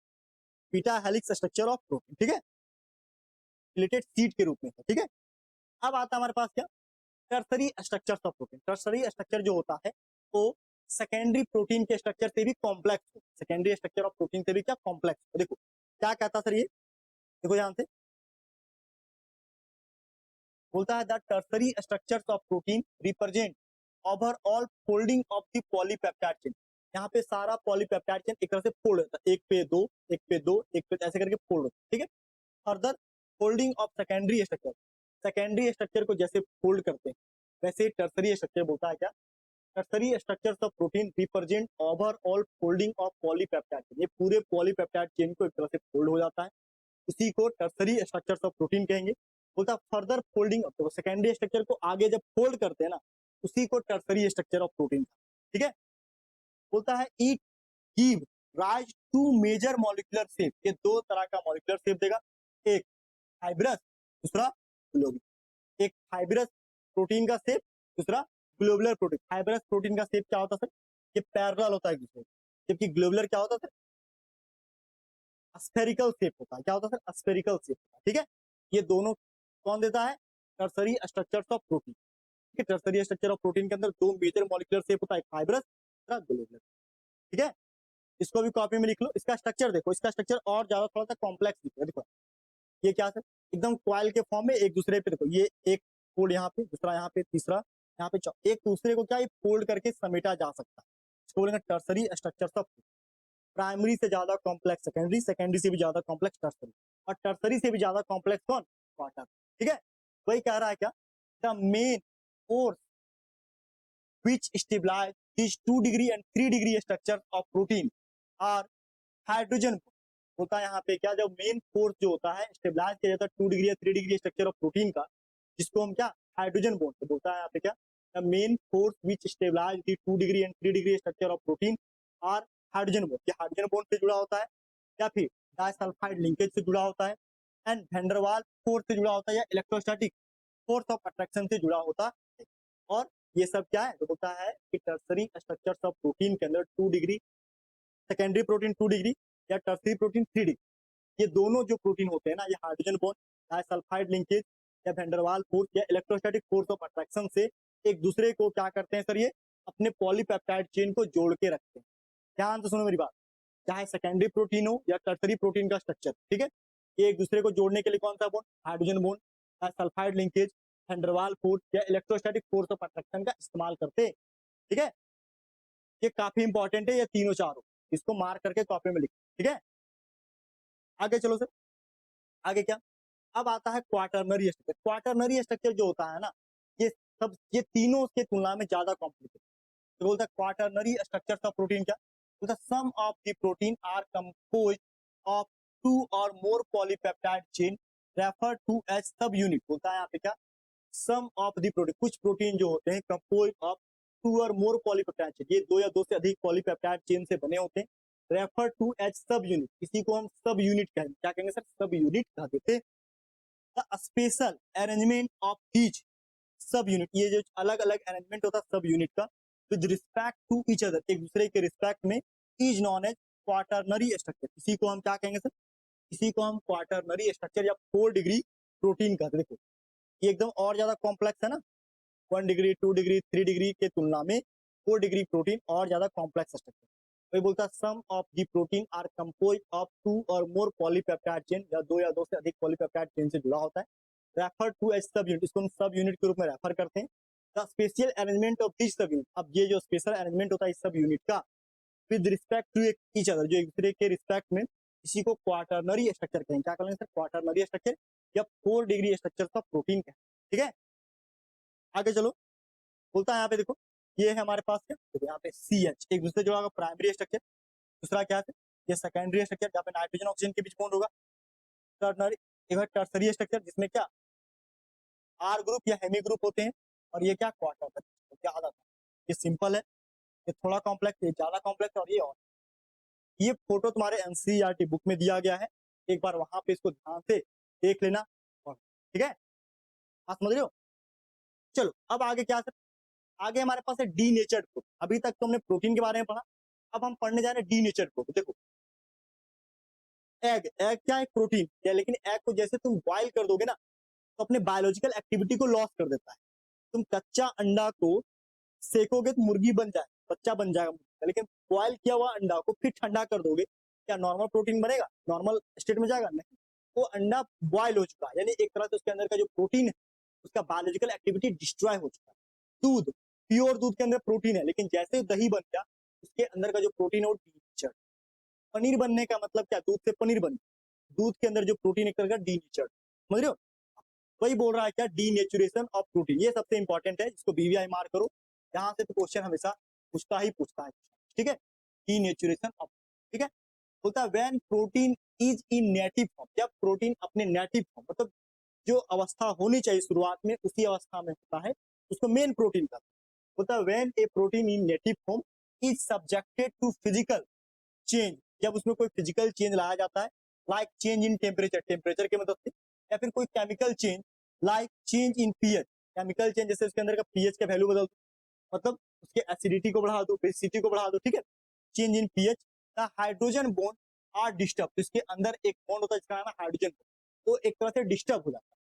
beta helix structure of protein, ठीक है, प्लेटेड सीट के रूप में, ठीक है। अब आता है हमारे पास क्या, tertiary structure of protein. Tertiary structure जो होता है वो सेकेंडरी प्रोटीन के स्ट्रक्चर से भी कॉम्प्लेक्स हो, सेकेंडरी स्ट्रक्चर ऑफ प्रोटीन से भी क्या कॉम्प्लेक्स हो। देखो क्या कहता सर ये, देखो ध्यान से बोलता है that tertiary structures of protein represent overall folding of the polypeptide chain. यहाँ पे सारा पॉलीपेप्टाइड चेन एक तरह से फोल्ड होता है, एक पे दो, एक पे दो, एक पे ऐसे करके फोल्ड होता है, ठीक है। Further folding of secondary structure, secondary structure को जैसे फोल्ड करते हैं वैसे टर्सरी स्ट्रक्चर बोलता है क्या, tertiary structures of protein represent overall folding of polypeptide chain. ये पूरे पॉलीपेप्टाइड चेन को एक तरह से फोल्ड हो जाता है, उसी को टर्सरी स्ट्रक्चर्स ऑफ प्रोटीन कहेंगे। बोलता फर्दर फोल्डिंग, तो सेकेंडरी स्ट्रक्चर को आगे जब फोल्ड करते हैं ना उसी को टर्सरी स्ट्रक्चर ऑफ प्रोटीन, ठीक है। बोलता है it give rise to major molecular shape, ये दो तरह का मॉलिक्यूलर शेप देगा, एक फाइब्रस, दूसरा ग्लोबुलर। एक फाइब्रस प्रोटीन का शेप, दूसरा ग्लोबुलर प्रोटीन। फाइब्रस प्रोटीन का शेप क्या होता है सर, ये पैरेलल होता है एक दूसरे, जबकि ग्लोबुलर क्या होता है सर, स्फेरिकल शेप होता है। क्या होता है सर, स्फेरिकल शेप होता है, ठीक है। ये दोनों कौन देता है, टर्सरी स्ट्रक्चर्स ऑफ प्रोटीन, ठीक है। टर्सरी स्ट्रक्चर ऑफ प्रोटीन के अंदर दो मेजर मॉलिक्यूलर शेप होता है, फाइब्रस, दूसरा ग्लोबुलर, ठीक है। इसको भी कॉपी में लिख लो। इसका स्ट्रक्चर देखो, इसका स्ट्रक्चर और ज्यादा थोड़ा सा कॉम्प्लेक्स दिख रहा है। देखो ये क्या सर, एकदम क्वाइल के फॉर्म में एक दूसरे पे, देखो ये एक फोल्ड यहाँ पे, दूसरा यहाँ पे, तीसरा यहाँ पे, एक दूसरे को क्या ये फोल्ड करके समेटा जा सकता है। इसको बोलेंगे टर्सरी स्ट्रक्चर ऑफ, प्राइमरी से ज्यादा कॉम्प्लेक्स सेकेंडरी, सेकेंडरी से भी ज्यादा कॉम्प्लेक्स टर्सरी, और टर्सरी से भी ज्यादा कॉम्प्लेक्स कौन, क्वार्टर, ठीक है। वही कह रहा है क्या, the main force which stabilize these 2 degree and 3 degree structure of protein are hydrogen होता है। यहाँ पे क्या, जब मेन फोर्स जो होता है स्टेबलाइज किया जाता है 2 डिग्री या 3 डिग्री स्ट्रक्चर ऑफ प्रोटीन का, जिसको हम क्या हाइड्रोजन बॉन्ड से बोलता है। यहाँ पे क्या, the main force which stabilise the 2 degree and 3 degree structure of protein are hydrogen bond. ये हाइड्रोजन बॉन्ड से जुड़ा होता है या फिर डाइसल्फाइड लिंकेज से जुड़ा होता है, एंड वैन वाल फोर्स से जुड़ा होता है, या इलेक्ट्रोस्टैटिक फोर्स ऑफ अट्रैक्शन से जुड़ा होता है। और ये सब क्या है, तो होता है कि टर्सरी स्ट्रक्चर्स ऑफ प्रोटीन के अंदर 2 डिग्री, सेकेंडरी प्रोटीन 2 डिग्री या टर्सरी प्रोटीन 3 डिग्री, ये दोनों जो प्रोटीन होते हैं ना, ये हाइड्रोजन बॉन्ड, डाइसल्फाइड लिंकेज या वैन डर वाल फोर्स या इलेक्ट्रोस्टैटिक फोर्स ऑफ अट्रैक्शन से एक दूसरे को क्या करते हैं सर, ये अपने पॉलीपेप्टाइड चेन को जोड़ के रखते हैं। ध्यान से सुनो मेरी बात, चाहे सेकेंडरी प्रोटीन हो या टर्सरी प्रोटीन का स्ट्रक्चर, ठीक है, ये एक दूसरे को जोड़ने के लिए कौन सा bond, hydrogen bond, disulphide linkage, van der Waal force या इलेक्ट्रोस्टैटिक फोर्स ऑफ अट्रैक्शन का इस्तेमाल करते हैं, ठीक है। ये काफी इंपॉर्टेंट है, ये तीनों चारों, इसको मार्क करके कॉपी में लिखो, ठीक है। आगे चलो सर, आगे क्या, अब आता है क्वाटरनरी स्ट्रक्चर। क्वाटरनरी स्ट्रक्चर जो होता है ना, ये सब, ये तीनों के तुलना में ज्यादा कॉम्प्लिकेटेड। तो बोलता है क्वाटरनरी स्ट्रक्चर ऑफ प्रोटीन क्या, बोलता some of the protein are compose of 2 और more polypeptide chain refer to as subunit. बोलता है यहाँ पे क्या, सम ऑफ द प्रोटीन, कुछ प्रोटीन जो होते हैं कंपोज ऑफ 2 और मोर पॉलीपेप्टाइड चेन, ये 2 या 2 से अधिक पॉलीपेप्टाइड चेन से बने होते हैं। Refer to as subunit, इसी को हम सब यूनिट कहेंगे। क्या कहेंगे सर, सब यूनिट कह देते हैं। The special arrangement of each सब यूनिट, ये जो अलग अलग अरेंजमेंट होता है सब यूनिट का with respect to each other, एक दूसरे के रिस्पेक्ट में, is known as quaternary structure. इसी को हम क्या कहेंगे सर, इसी को हम क्वाटरनरी स्ट्रक्चर या 4 डिग्री प्रोटीन कहते हैं। देखो ये एकदम और ज्यादा कॉम्प्लेक्स है ना, 1 डिग्री 2 डिग्री 3 डिग्री के तुलना में 4 डिग्री प्रोटीन और ज्यादा कॉम्प्लेक्स स्ट्रक्चर। वही बोलता है some of the protein are compose of 2 और मोर पॉलीपेप्टाइड चेन, या 2 से अधिक पॉलीपेप्टाइड चेन से जुड़ा होता है। Refer to as subunit, इसको हम सब यूनिट के रूप में रेफर करते हैं। The special arrangement of this सब यूनिट, अब ये जो स्पेशल अरेंजमेंट होता है इस सब यूनिट का with respect to each other, जो एक दूसरे के रिस्पेक्ट में, इसी को क्वाटरनरी स्ट्रक्चर कहेंगे। क्या कहेंगे सर, क्वाटरनरी स्ट्रक्चर या 4 डिग्री स्ट्रक्चर ऑफ प्रोटीन का, ठीक है। आगे चलो, बोलता है यहाँ पे देखो, ये है हमारे पास क्या, देखो यहाँ पे CH एक दूसरे जुड़ा होगा, प्राइमरी स्ट्रक्चर, दूसरा क्या है, ये सेकेंडरी स्ट्रक्चर जहाँ पे नाइट्रोजन ऑक्सीजन के बीच बॉन्ड होगा, टर्नरी, एक है टर्सरी स्ट्रक्चर जिसमें क्या R ग्रुप या हेमी ग्रुप होते हैं, और ये क्या क्वार्टर, क्या आधा, ये सिंपल है, ये थोड़ा कॉम्प्लेक्स, ये ज्यादा कॉम्प्लेक्स, और ये और ये फोटो तुम्हारे एनसीईआरटी बुक में दिया गया है, एक बार वहां पे इसको ध्यान से देख लेना। और ठीक है, आप समझ रहे हो। चलो अब आगे क्या सर, आगे हमारे पास है डी नेचर्ड प्रोटीन। अभी तक तो हमने प्रोटीन के बारे में पढ़ा, अब हम पढ़ने जा रहे हैं डी नेचर्ड प्रोटीन। देखो एग, एग क्या है, प्रोटीन है, लेकिन एग को जैसे तुम बॉइल कर दोगे ना तो अपने बायोलॉजिकल एक्टिविटी को लॉस कर देता है। तुम कच्चा अंडा को सेकोगे तो मुर्गी बन जाए, बच्चा बन जाएगा मुर्गी का, लेकिन बॉइल किया हुआ अंडा को फिर ठंडा कर दोगे, क्या नॉर्मल प्रोटीन बनेगा, नॉर्मल स्टेट में जाएगा? नहीं, वो अंडा बॉइल हो चुका है, यानी एक तरह से उसके अंदर का जो प्रोटीन है उसका बायोलॉजिकल एक्टिविटी डिस्ट्रॉय हो चुका है। दूध, प्योर दूध के अंदर प्रोटीन है, लेकिन जैसे दही बन गया उसके अंदर का जो प्रोटीन है वो डीनेचर्ड। पनीर बनने का मतलब क्या, दूध से पनीर बन, दूध के अंदर जो प्रोटीन एक तरह का डीनेचर्ड, समझ रहे हो। वही बोल रहा है क्या, डीनेचुरेशन ऑफ प्रोटीन, ये सबसे इंपॉर्टेंट है, इसको बीवीआई मार्क करो, यहाँ से तो क्वेश्चन हमेशा पूछता है, ठीक है, डीनेचुरेशन ऑफ, ठीक है। बोलता है when protein is in native form, जब प्रोटीन अपने नेटिव फॉर्म मतलब जो अवस्था होनी चाहिए शुरुआत में उसी अवस्था में होता है, उसको मेन प्रोटीन का बोलता है। When a protein in native form is subjected to physical change, जब उसमें कोई फिजिकल चेंज लाया जाता है, like change in temperature, temperature की मदद से, या फिर कोई chemical change like change in pH, chemical change जैसे उसके अंदर का पीएच का वैल्यू बदल दो, मतलब उसके एसिडिटी को बढ़ा दो, बेसिसिटी को बढ़ा दो, ठीक है, change in pH, the hydrogen bond are disturb, तो इसके अंदर एक बॉन्ड होता है जिसका नाम है हाइड्रोजन, वो एक तरह से डिस्टर्ब हो जाता है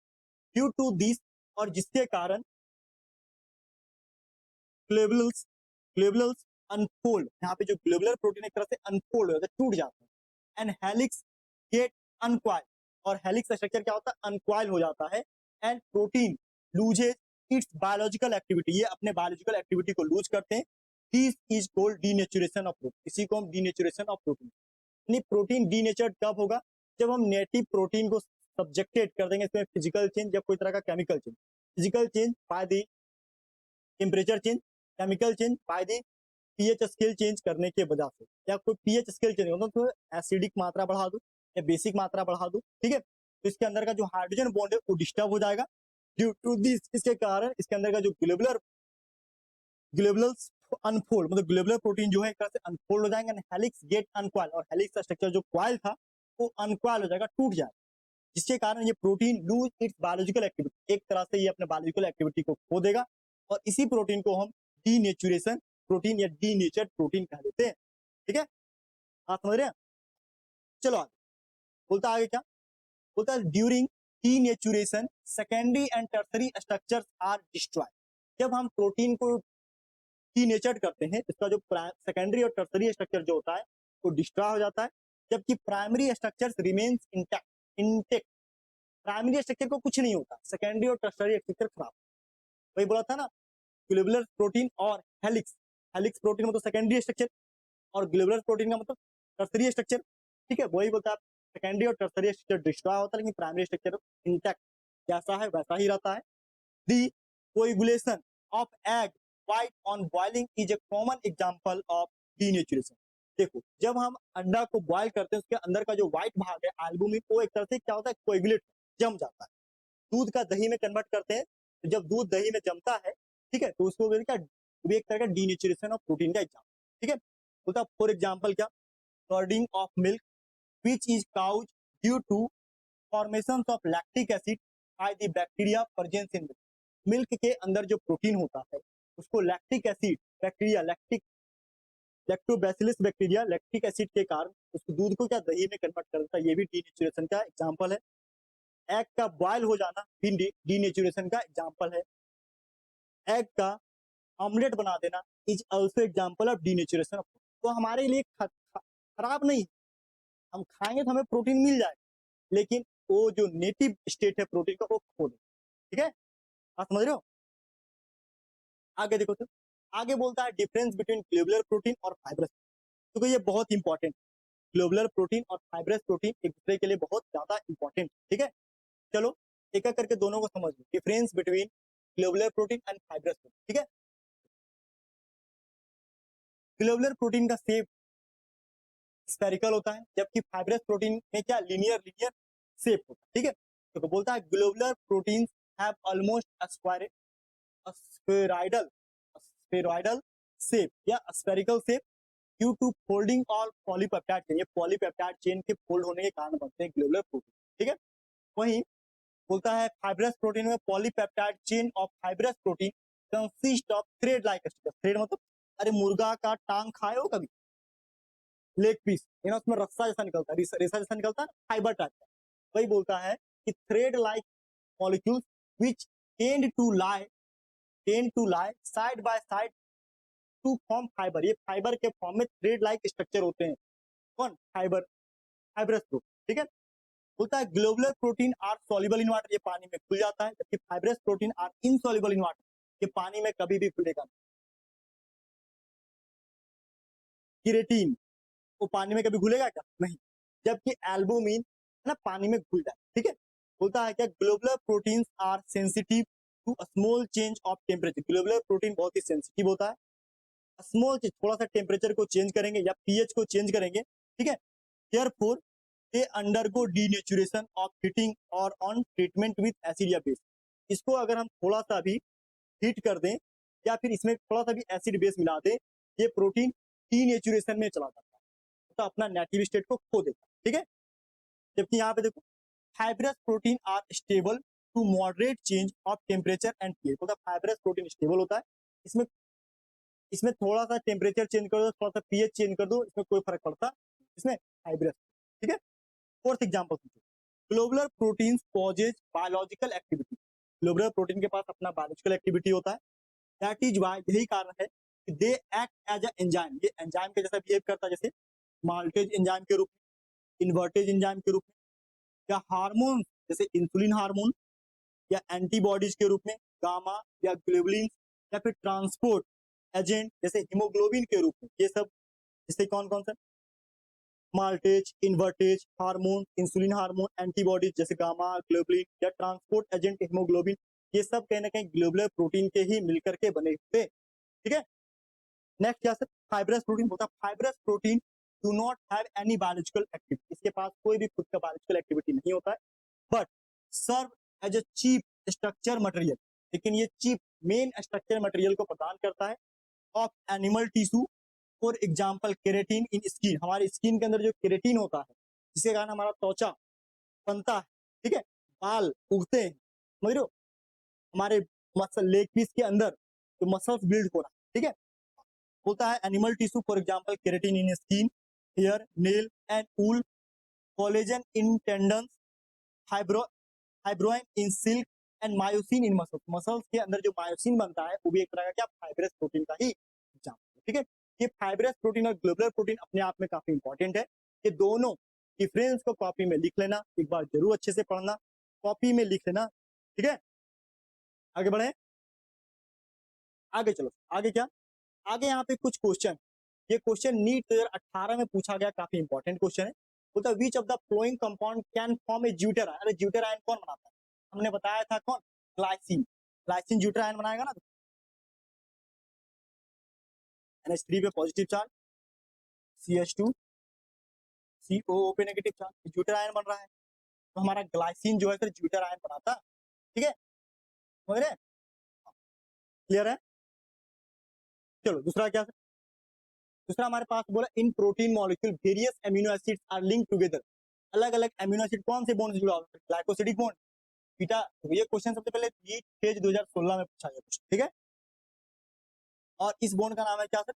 ड्यू टू दिस, और जिसके कारण ग्लोबुलस ग्लोबुलस अनफोल्ड, यहाँ पे जो ग्लोबुलर प्रोटीन एक तरह से अनफोल्ड हो जाता है, टूट जाता है, एंड हेलिक्स गेट अनक्वाइल, और हेलिक्स स्ट्रक्चर क्या होता है, अनक्वाइल हो जाता है, and protein loses it's biological activity, ये अपने बायोलॉजिकल एक्टिविटी को लूज करते हैं। This is called denaturation of protein, इसी को हम डीनेचुरेशन ऑफ प्रोटीन, यानी प्रोटीन डीनेचर्ड कब होगा, जब हम नेटिव प्रोटीन को सब्जेक्टेड कर देंगे इसमें फिजिकल चेंज, जब कोई तरह का chemical change, physical change by the temperature change, chemical change by the pH scale change करने के वजह से, या कोई पीएच स्केल चेंज मतलब तो एसिडिक मात्रा बढ़ा दो या बेसिक मात्रा बढ़ा दो, ठीक है, तो इसके अंदर का जो हाइड्रोजन बॉन्ड है वो डिस्टर्ब हो जाएगा ड्यू टू दिस, इसके कारण इसके अंदर का जो ग्लोबुलस अनफोल्ड, मतलब ग्लोबुलर प्रोटीन जो है एक तरह से अनफोल्ड हो जाएंगे, हेलिक्स गेट अनक्वाइल, और हेलिक्स का स्ट्रक्चर जो क्वाइल था वो अनक्वाइल हो जाएगा, टूट जाएगा, जिसके कारण ये protein lose its biological activity, एक तरह से ये अपने बायोलॉजिकल एक्टिविटी को खो देगा, और इसी प्रोटीन को हम डीनेचुरेशन प्रोटीन या डीनेचर्ड प्रोटीन कह देते हैं, ठीक है, आप समझ रहे हैं। चलो आगे बोलता आगे क्या बोलता है, during denaturation secondary and tertiary structures are destroy, जब हम प्रोटीन को डीनेचर्ड करते हैं इसका जो सेकेंडरी और टर्सरी स्ट्रक्चर जो होता है वो डिस्ट्रॉय हो जाता है, जबकि primary structures remains intact, primary structure को कुछ नहीं होता, सेकेंडरी और टर्सरी स्ट्रक्चर खराब, वही बोला था ना, ग्लोबुलर प्रोटीन और हेलिक्स, हेलिक्स प्रोटीन मतलब सेकेंडरी स्ट्रक्चर, और ग्लोबुलर प्रोटीन का मतलब टर्सरी स्ट्रक्चर, ठीक है, वही बोलता है सेकेंडरी और टर्सरी स्ट्रक्चर डिस्ट्रॉय होता है लेकिन प्राइमरी स्ट्रक्चर इंटैक्ट जैसा है वैसा ही रहता है। The coagulation of egg white on boiling is a common example of denaturation, देखो जब हम अंडा को बॉयल करते हैं उसके अंदर का जो व्हाइट भाग है एल्बुमिन, वो एक तरह से क्या होता है, कोएगुलेट जम जाता है, दूध का दही में कन्वर्ट करते हैं, तो जब दूध दही में जमता है, ठीक है, तो उसको क्या, वो एक तरह का डीनेचुरेशन ऑफ प्रोटीन का एग्जाम्पल, ठीक है, बोलता फॉर एग्जाम्पल क्या, curdling of milk which is cause due to formation of lactic acid by the bacteria presence in milk, milk के अंदर जो प्रोटीन होता है उसको lactic acid bacteria lactobacillus bacteria lactic acid के कारण उसको दूध को क्या दही में कन्वर्ट कर देता है, ये भी डीनेचुरेशन का एग्जाम्पल है। एग का बॉयल हो जाना भी डीनेचुरेशन का एग्जाम्पल है, एग का ऑमलेट बना देना is also example of denaturation of, तो हमारे लिए खराब नहीं, हम खाएंगे तो हमें प्रोटीन मिल जाए, लेकिन वो जो नेटिव स्टेट है प्रोटीन का वो खो दे, ठीक है, आप समझ रहे हो। आगे देखो तो आगे बोलता है डिफरेंस बिटवीन ग्लोबुलर प्रोटीन और फाइब्रस, तो ये बहुत इंपॉर्टेंट, ग्लोबुलर प्रोटीन और फाइब्रस प्रोटीन एक दूसरे के लिए बहुत ज्यादा इंपॉर्टेंट, ठीक है, चलो एक एक करके दोनों को समझ लो, difference between globular protein and fibrous protein, ठीक है, ग्लोबुलर प्रोटीन का शेप स्फेरिकल होता है जबकि फाइब्रस प्रोटीन में क्या लीनियर शेप होता है, ठीक है, तो बोलता है globular protein have almost spheroidal spheroidal shape या spherical shape, due to folding और पॉलीपेप्टाइड चेन, ये पॉलीपेप्टाइड चेन के फोल्ड होने के कारण बनते हैं ग्लोबुलर प्रोटीन। ठीक है, वहीं बोलता है फाइब्रस प्रोटीन में polypeptide chain of fibrous protein consist of thread like structure. Thread मतलब अरे मुर्गा का टांग खाए हो कभी, लेग पीस, है ना, उसमें रस्सा जैसा निकलता है, रेसा जैसा निकलता है, फाइबर टाइप का। वही बोलता है कि thread like molecules which tend to lie side by side to form fibre, ये फाइबर के फॉर्म में थ्रेड लाइक स्ट्रक्चर होते हैं। कौन? Fibre, fibrous protein. ठीक है, बोलता है globular protein are soluble in water, ये पानी में खुल जाता है, जबकि fibrous protein are insoluble in water, ये पानी में कभी भी खुलेगा नहीं। केराटिन वो पानी में कभी घुलेगा क्या? नहीं। जबकि एल्बुमिन है ना पानी में घुल जाए। ठीक है, बोलता है क्या globular proteins are sensitive to small change of temperature, globular protein बहुत ही सेंसिटिव होता है, स्मॉल चेंज, थोड़ा सा टेम्परेचर को चेंज करेंगे या पीएच को चेंज करेंगे, ठीक है, therefore they undergo denaturation of heating और ऑन ट्रीटमेंट विद एसिड या बेस। इसको अगर हम थोड़ा सा भी हीट कर दें या फिर इसमें थोड़ा सा भी एसिड बेस मिला दें, ये प्रोटीन डीनेचुरेशन में चला जाता है, तो अपना नेटिव स्टेट को खो देता है। ठीक है, जबकि यहाँ पे देखो fibrous protein are stable to moderate change of temperature and pH, मतलब फाइब्रस प्रोटीन स्टेबल होता है, इसमें इसमें थोड़ा सा टेम्परेचर चेंज कर दो, थोड़ा सा पीएच चेंज कर दो, इसमें कोई फर्क पड़ता इसमें फाइब्रस। ठीक है, फोर्थ एग्जांपल सोचो, globular proteins possess biological activity, globular protein के पास अपना बायोलॉजिकल एक्टिविटी होता है, दैट इज वाई, यही कारण है कि they act as a enzyme, ये एंजाइम के जैसा बिहेव करता है, जैसे माल्टेज एंजाइम के रूप में, इन्वर्टेज एंजाइम के रूप में, या हार्मोन जैसे इंसुलिन हार्मोन, या एंटीबॉडीज के रूप में गामा या ग्लोबुलिन, या फिर ट्रांसपोर्ट एजेंट जैसे हीमोग्लोबिन के रूप में, ये सब जैसे कौन कौन सा maltase, invertase, hormone, insulin hormone, antibodies जैसे गामा ग्लोबुलिन या ट्रांसपोर्ट एजेंट हीमोग्लोबिन, ये सब कहीं ना कहीं ग्लोबुलर प्रोटीन के ही मिलकर के बने हुए। ठीक है, नेक्स्ट क्या सर, फाइब्रस प्रोटीन होता है, fibrous protein do not have any biological activity, इसके पास कोई भी खुद का बायोलॉजिकल एक्टिविटी नहीं होता है, but serve as a cheap structure material, लेकिन ये चीप मेन स्ट्रक्चर मटेरियल को प्रदान करता है of animal tissue, for example keratin in skin, हमारे स्किन के अंदर जो केरेटिन होता है जिसके कारण हमारा त्वचा बनता है, ठीक है, बाल उगते हैं, समझ रहे हो, हमारे मसल लेग पीस के अंदर जो मसल्स बिल्ड हो रहा है, ठीक है, होता है animal tissue, for example keratin in skin, hair, nail and wool, collagen in tendons, fibroin in silk and myosin in muscles, muscles के अंदर जो मायोसिन बनता है वो भी एक तरह का क्या फाइब्रस प्रोटीन का ही एग्जाम्पल है। ठीक है, ये फाइब्रस प्रोटीन और ग्लोबुलर प्रोटीन अपने आप में काफी इंपॉर्टेंट है, ये दोनों डिफरेंस को कॉपी में लिख लेना, एक बार जरूर अच्छे से पढ़ना, कॉपी में लिख लेना। ठीक है, आगे बढ़े, आगे चलो, आगे क्या, आगे यहाँ पे कुछ क्वेश्चन, ये क्वेश्चन नीट 2018 में पूछा गया, काफी इंपॉर्टेंट क्वेश्चन है, बोलता है which of the flowing compound can form A zwitter ion, अरे ज्यूटर आयन कौन बनाता है, हमने बताया था कौन, ग्लाइसिन, ग्लाइसिन ज्यूटर आयन बनाएगा ना, NH3 पे पॉजिटिव चार्ज, CH2 COO पे नेगेटिव चार्ज, ज्यूटर आयन बन रहा है, तो हमारा ग्लाइसिन जो है सर ज्यूटर आयन बनाता है। ठीक है, समझ रहे, क्लियर है, चलो दूसरा क्या, दूसरा हमारे पास बोला in protein molecule various amino acids are link together, अलग अलग अमीनो एसिड कौन से बॉन्ड से जुड़ा होता है, ग्लाइकोसिडिक बॉन्ड, बीटा, तो ये क्वेश्चन सबसे पहले नीट फेज 2016 में पूछा गया क्वेश्चन। ठीक है, और इस बॉन्ड का नाम है क्या सर,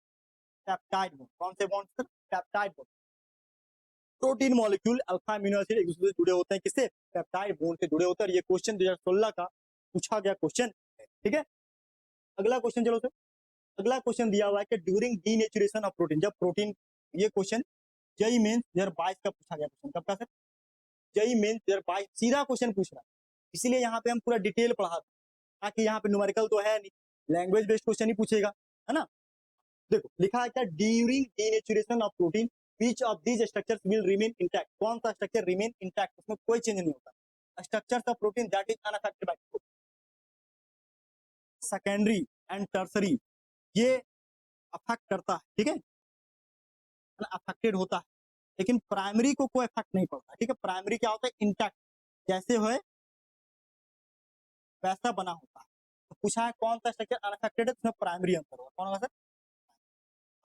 पेप्टाइड बॉन्ड, कौन से bond sir, peptide bond, protein molecule alpha amino acid एक दूसरे से जुड़े होते हैं, किससे, पेप्टाइड बॉन्ड से जुड़े होते हैं, ये क्वेश्चन 2016 का पूछा गया क्वेश्चन। ठीक है, अगला क्वेश्चन चलो सर, अगला क्वेश्चन दिया हुआ है कि ड्यूरिंग डीनेचुरेशन ऑफ प्रोटीन, जब प्रोटीन, ये क्वेश्चन जेई मेंस 2022 का पूछा गया क्वेश्चन, कब का सर, जेई मेंस 2022, सीधा क्वेश्चन पूछ रहा है, इसीलिए यहाँ पे हम पूरा डिटेल पढ़ा, ताकि यहाँ पे न्यूमेरिकल तो है नहीं, लैंग्वेज बेस्ड क्वेश्चन ही पूछेगा, है ना। देखो लिखा है क्या, during denaturation of protein which of these structures will remain intact, कौन सा स्ट्रक्चर रिमेन इंटैक्ट, उसमें कोई चेंज नहीं होता, structures of protein that is unaffected by secondary and tertiary, ये अफेक्ट करता है, ठीक है, अफेक्टेड होता है, लेकिन प्राइमरी को कोई इफेक्ट नहीं पड़ता। ठीक है, प्राइमरी क्या होता है, इंटैक्ट, जैसे हो वैसा बना होता है, तो पूछा है कौन सा स्ट्रक्चर अनअफेक्टेड है, उसमें प्राइमरी आंसर होगा, कौन होगा सर,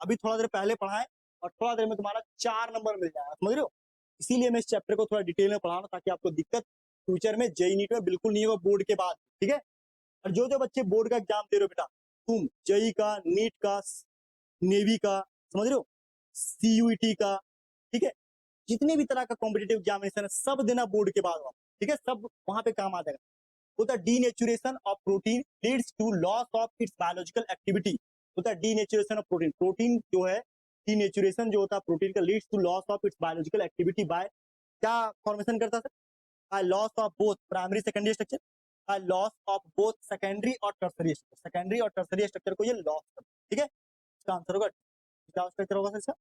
अभी थोड़ा देर पहले पढ़ा है और थोड़ा देर में तुम्हारा 4 नंबर मिल जाएगा, समझ रहे हो। इसीलिए मैं इस चैप्टर को थोड़ा डिटेल में पढ़ा रहा हूं, ताकि आपको दिक्कत फ्यूचर में जेईई नीट में बिल्कुल नहीं होगा बोर्ड के बाद, ठीक है। और जो जो बच्चे बोर्ड का एग्जाम दे रहे हो बेटा, तुम जेईई का, नीट का, नेवी का, समझ रहे हो, सीयूईटी का, ठीक है, जितने भी तरह का कॉम्पिटेटिव एग्जामिनेशन है सब देना बोर्ड के बाद, ठीक है, सब वहां पे काम आ जाएगा। होता है denaturation of protein leads to loss of its biological activity. होता है डीनेचुरेशन ऑफ प्रोटीन, प्रोटीन जो है डीनेचुरेशन जो होता है प्रोटीन का, leads to loss of its biological activity by, क्या फॉर्मेशन करता है, by loss of both primary secondary structure, by loss of both secondary और टर्सरी स्ट्रक्चर। सेकेंडरी और टर्सरी स्ट्रक्चर को ये लॉस करता है, ठीक है। इसका आंसर होगा, क्या स्ट्रक्चर होगा इसका,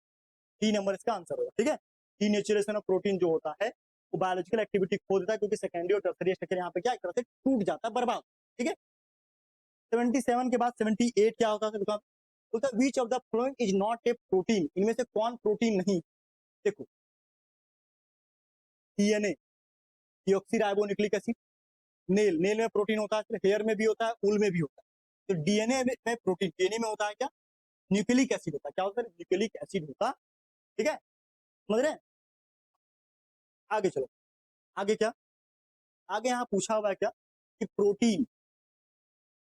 डी नंबर इसका आंसर होगा, ठीक है। डीनेचुरेशन ऑफ प्रोटीन जो होता है वो बायोलॉजिकल एक्टिविटी खो देता है, क्योंकि सेकेंडरी और टर्सरी स्ट्रक्चर यहाँ पे क्या एक तरह से टूट जाता है, बर्बाद, ठीक है। 77 के बाद 78 क्या होता है, बोलता है which of the following is not a protein, इनमें से कौन प्रोटीन नहीं। देखो, DNA, deoxyribonucleic acid, nail, nail में प्रोटीन होता है, हेयर में भी होता है, ऊल में भी होता है। तो डीएनए में प्रोटीन, डीएनए में होता है क्या, न्यूक्लिक एसिड होता है, क्या होता है, न्यूक्लिक एसिड होता, ठीक है, समझ रहे हैं। आगे चलो, आगे क्या, आगे यहाँ पूछा हुआ है क्या कि protein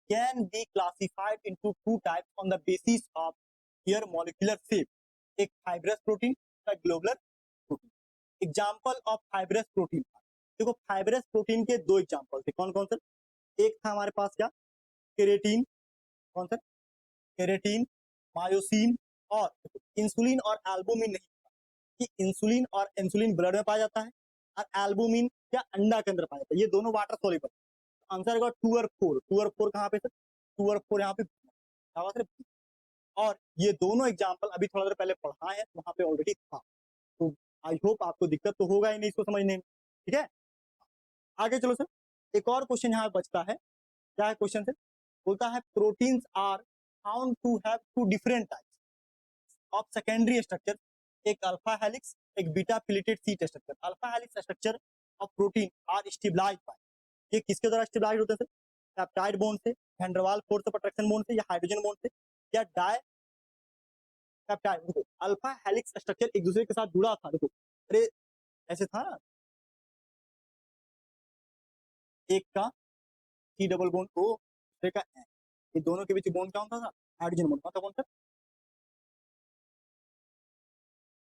can be classified into two types on the basis of their molecular shape, एक fibrous protein, globular protein. Example of fibrous protein, देखो फाइब्रस प्रोटीन के दो एग्जांपल थे, कौन कौन से, एक था हमारे पास क्या, केरेटिन, कौन सा, केरेटिन, मायोसिन, और इंसुलिन और एल्बुमिन नहीं, कि इंसुलिन और इंसुलिन ब्लड में पाया जाता है, और एल्बुमिन क्या अंडा के अंदर पाया जाता है, ये दोनों वाटर सॉल्युबल। आंसर होगा 2 और 4, 2 और 4 कहाँ पे सर, 2 और 4 यहाँ पे, और ये दोनों एग्जांपल अभी थोड़ा देर पहले पढ़ा है, वहां पे ऑलरेडी था, तो आई होप आपको दिक्कत तो होगा ही नहीं इसको समझने में, ठीक है। आगे चलो सर, एक और क्वेश्चन यहाँ बचता है, क्या है क्वेश्चन सर, बोलता है proteins are found to have two different types of secondary structure, एक अल्फा हेलिक्स, एक beta pleated sheet structure. Alpha helix structure of protein are stabilised by, ये किसके द्वारा स्टेबलाइज होते हैं सर, पेप्टाइड बॉन्ड से, van der Waals force of attraction bond से, या हाइड्रोजन बॉन्ड से, या डाई पेप्टाइड। देखो अल्फा हेलिक्स स्ट्रक्चर एक दूसरे के साथ जुड़ा था, देखो अरे ऐसे था ना, एक का सी डबल बॉन्ड ओ, दूसरे का एन, ये दोनों के बीच बॉन्ड क्या होता था, हाइड्रोजन बॉन्ड, कौन सा,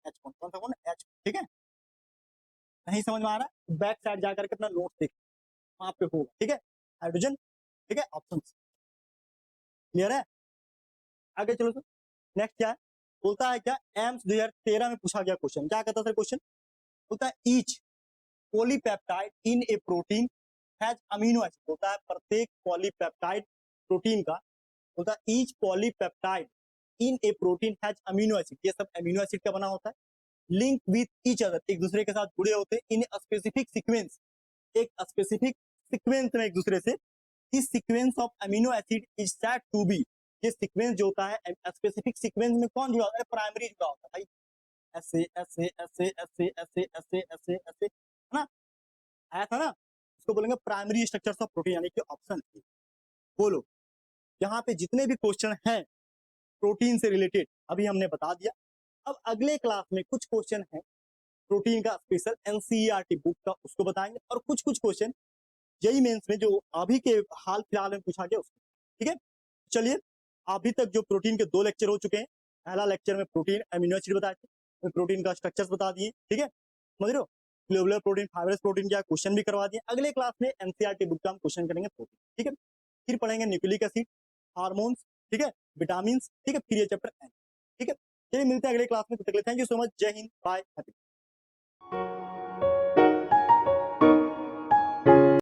एच बॉन्ड, कौन सा बॉन्ड, एच, ठीक है। नहीं समझ में आ रहा है, बैक साइड जाकर के अपना नोट देख, वहां पे होगा, ठीक है, हाइड्रोजन, ठीक है, ऑप्शन क्लियर है। आगे चलो सर, नेक्स्ट क्या है, बोलता है क्या, एम्स 2013 में पूछा गया क्वेश्चन, क्या कहता है सर क्वेश्चन, बोलता है each polypeptide in A protein has amino acid, होता है प्रत्येक पॉलीपेप्टाइड प्रोटीन का, होता है each polypeptide in A protein has amino acid, ये सब अमीनो एसिड का बना होता है, लिंक विथ ईच अदर, एक दूसरे के साथ जुड़े होते हैं, इन स्पेसिफिक सीक्वेंस, एक स्पेसिफिक सीक्वेंस में एक दूसरे से, इस sequence of amino acid is said to be, ये सीक्वेंस जो होता है स्पेसिफिक सीक्वेंस में कौन जुड़ा होता है, प्राइमरी जुड़ा होता है भाई, ऐसे ऐसे ऐसे ऐसे ऐसे ऐसे ऐसे ऐसे, है ना, आया था ना, इसको बोलेंगे प्राइमरी स्ट्रक्चर्स ऑफ प्रोटीन, यानी कि ऑप्शन बोलो। यहाँ पे जितने भी क्वेश्चन हैं प्रोटीन से रिलेटेड अभी हमने बता दिया। अब अगले क्लास में कुछ क्वेश्चन है प्रोटीन का स्पेशल एनसीईआरटी बुक का, उसको बताएंगे, और कुछ कुछ क्वेश्चन जेईई मेंस में जो अभी के हाल फिलहाल में पूछा गया उसको, ठीक है। चलिए, अभी तक जो प्रोटीन के 2 लेक्चर हो चुके हैं, पहला लेक्चर में प्रोटीन अमीनो एसिड बताए थे, प्रोटीन का स्ट्रक्चर्स बता दिए, ठीक है, समझ रहे हो, ग्लोबुलर प्रोटीन, फाइब्रस प्रोटीन क्या क्वेश्चन भी करवा दिए। अगले क्लास में एनसीईआरटी बुक का हम क्वेश्चन करेंगे प्रोटीन, ठीक है, फिर पढ़ेंगे न्यूक्लिक एसिड, हार्मोन्स, ठीक है, विटामिन, ठीक है, फिर ये चैप्टर एंड, ठीक है। चलिए मिलते हैं अगले क्लास में, तब तक के लिए थैंक यू सो मच, जय हिंद, बाय, हैप्पी।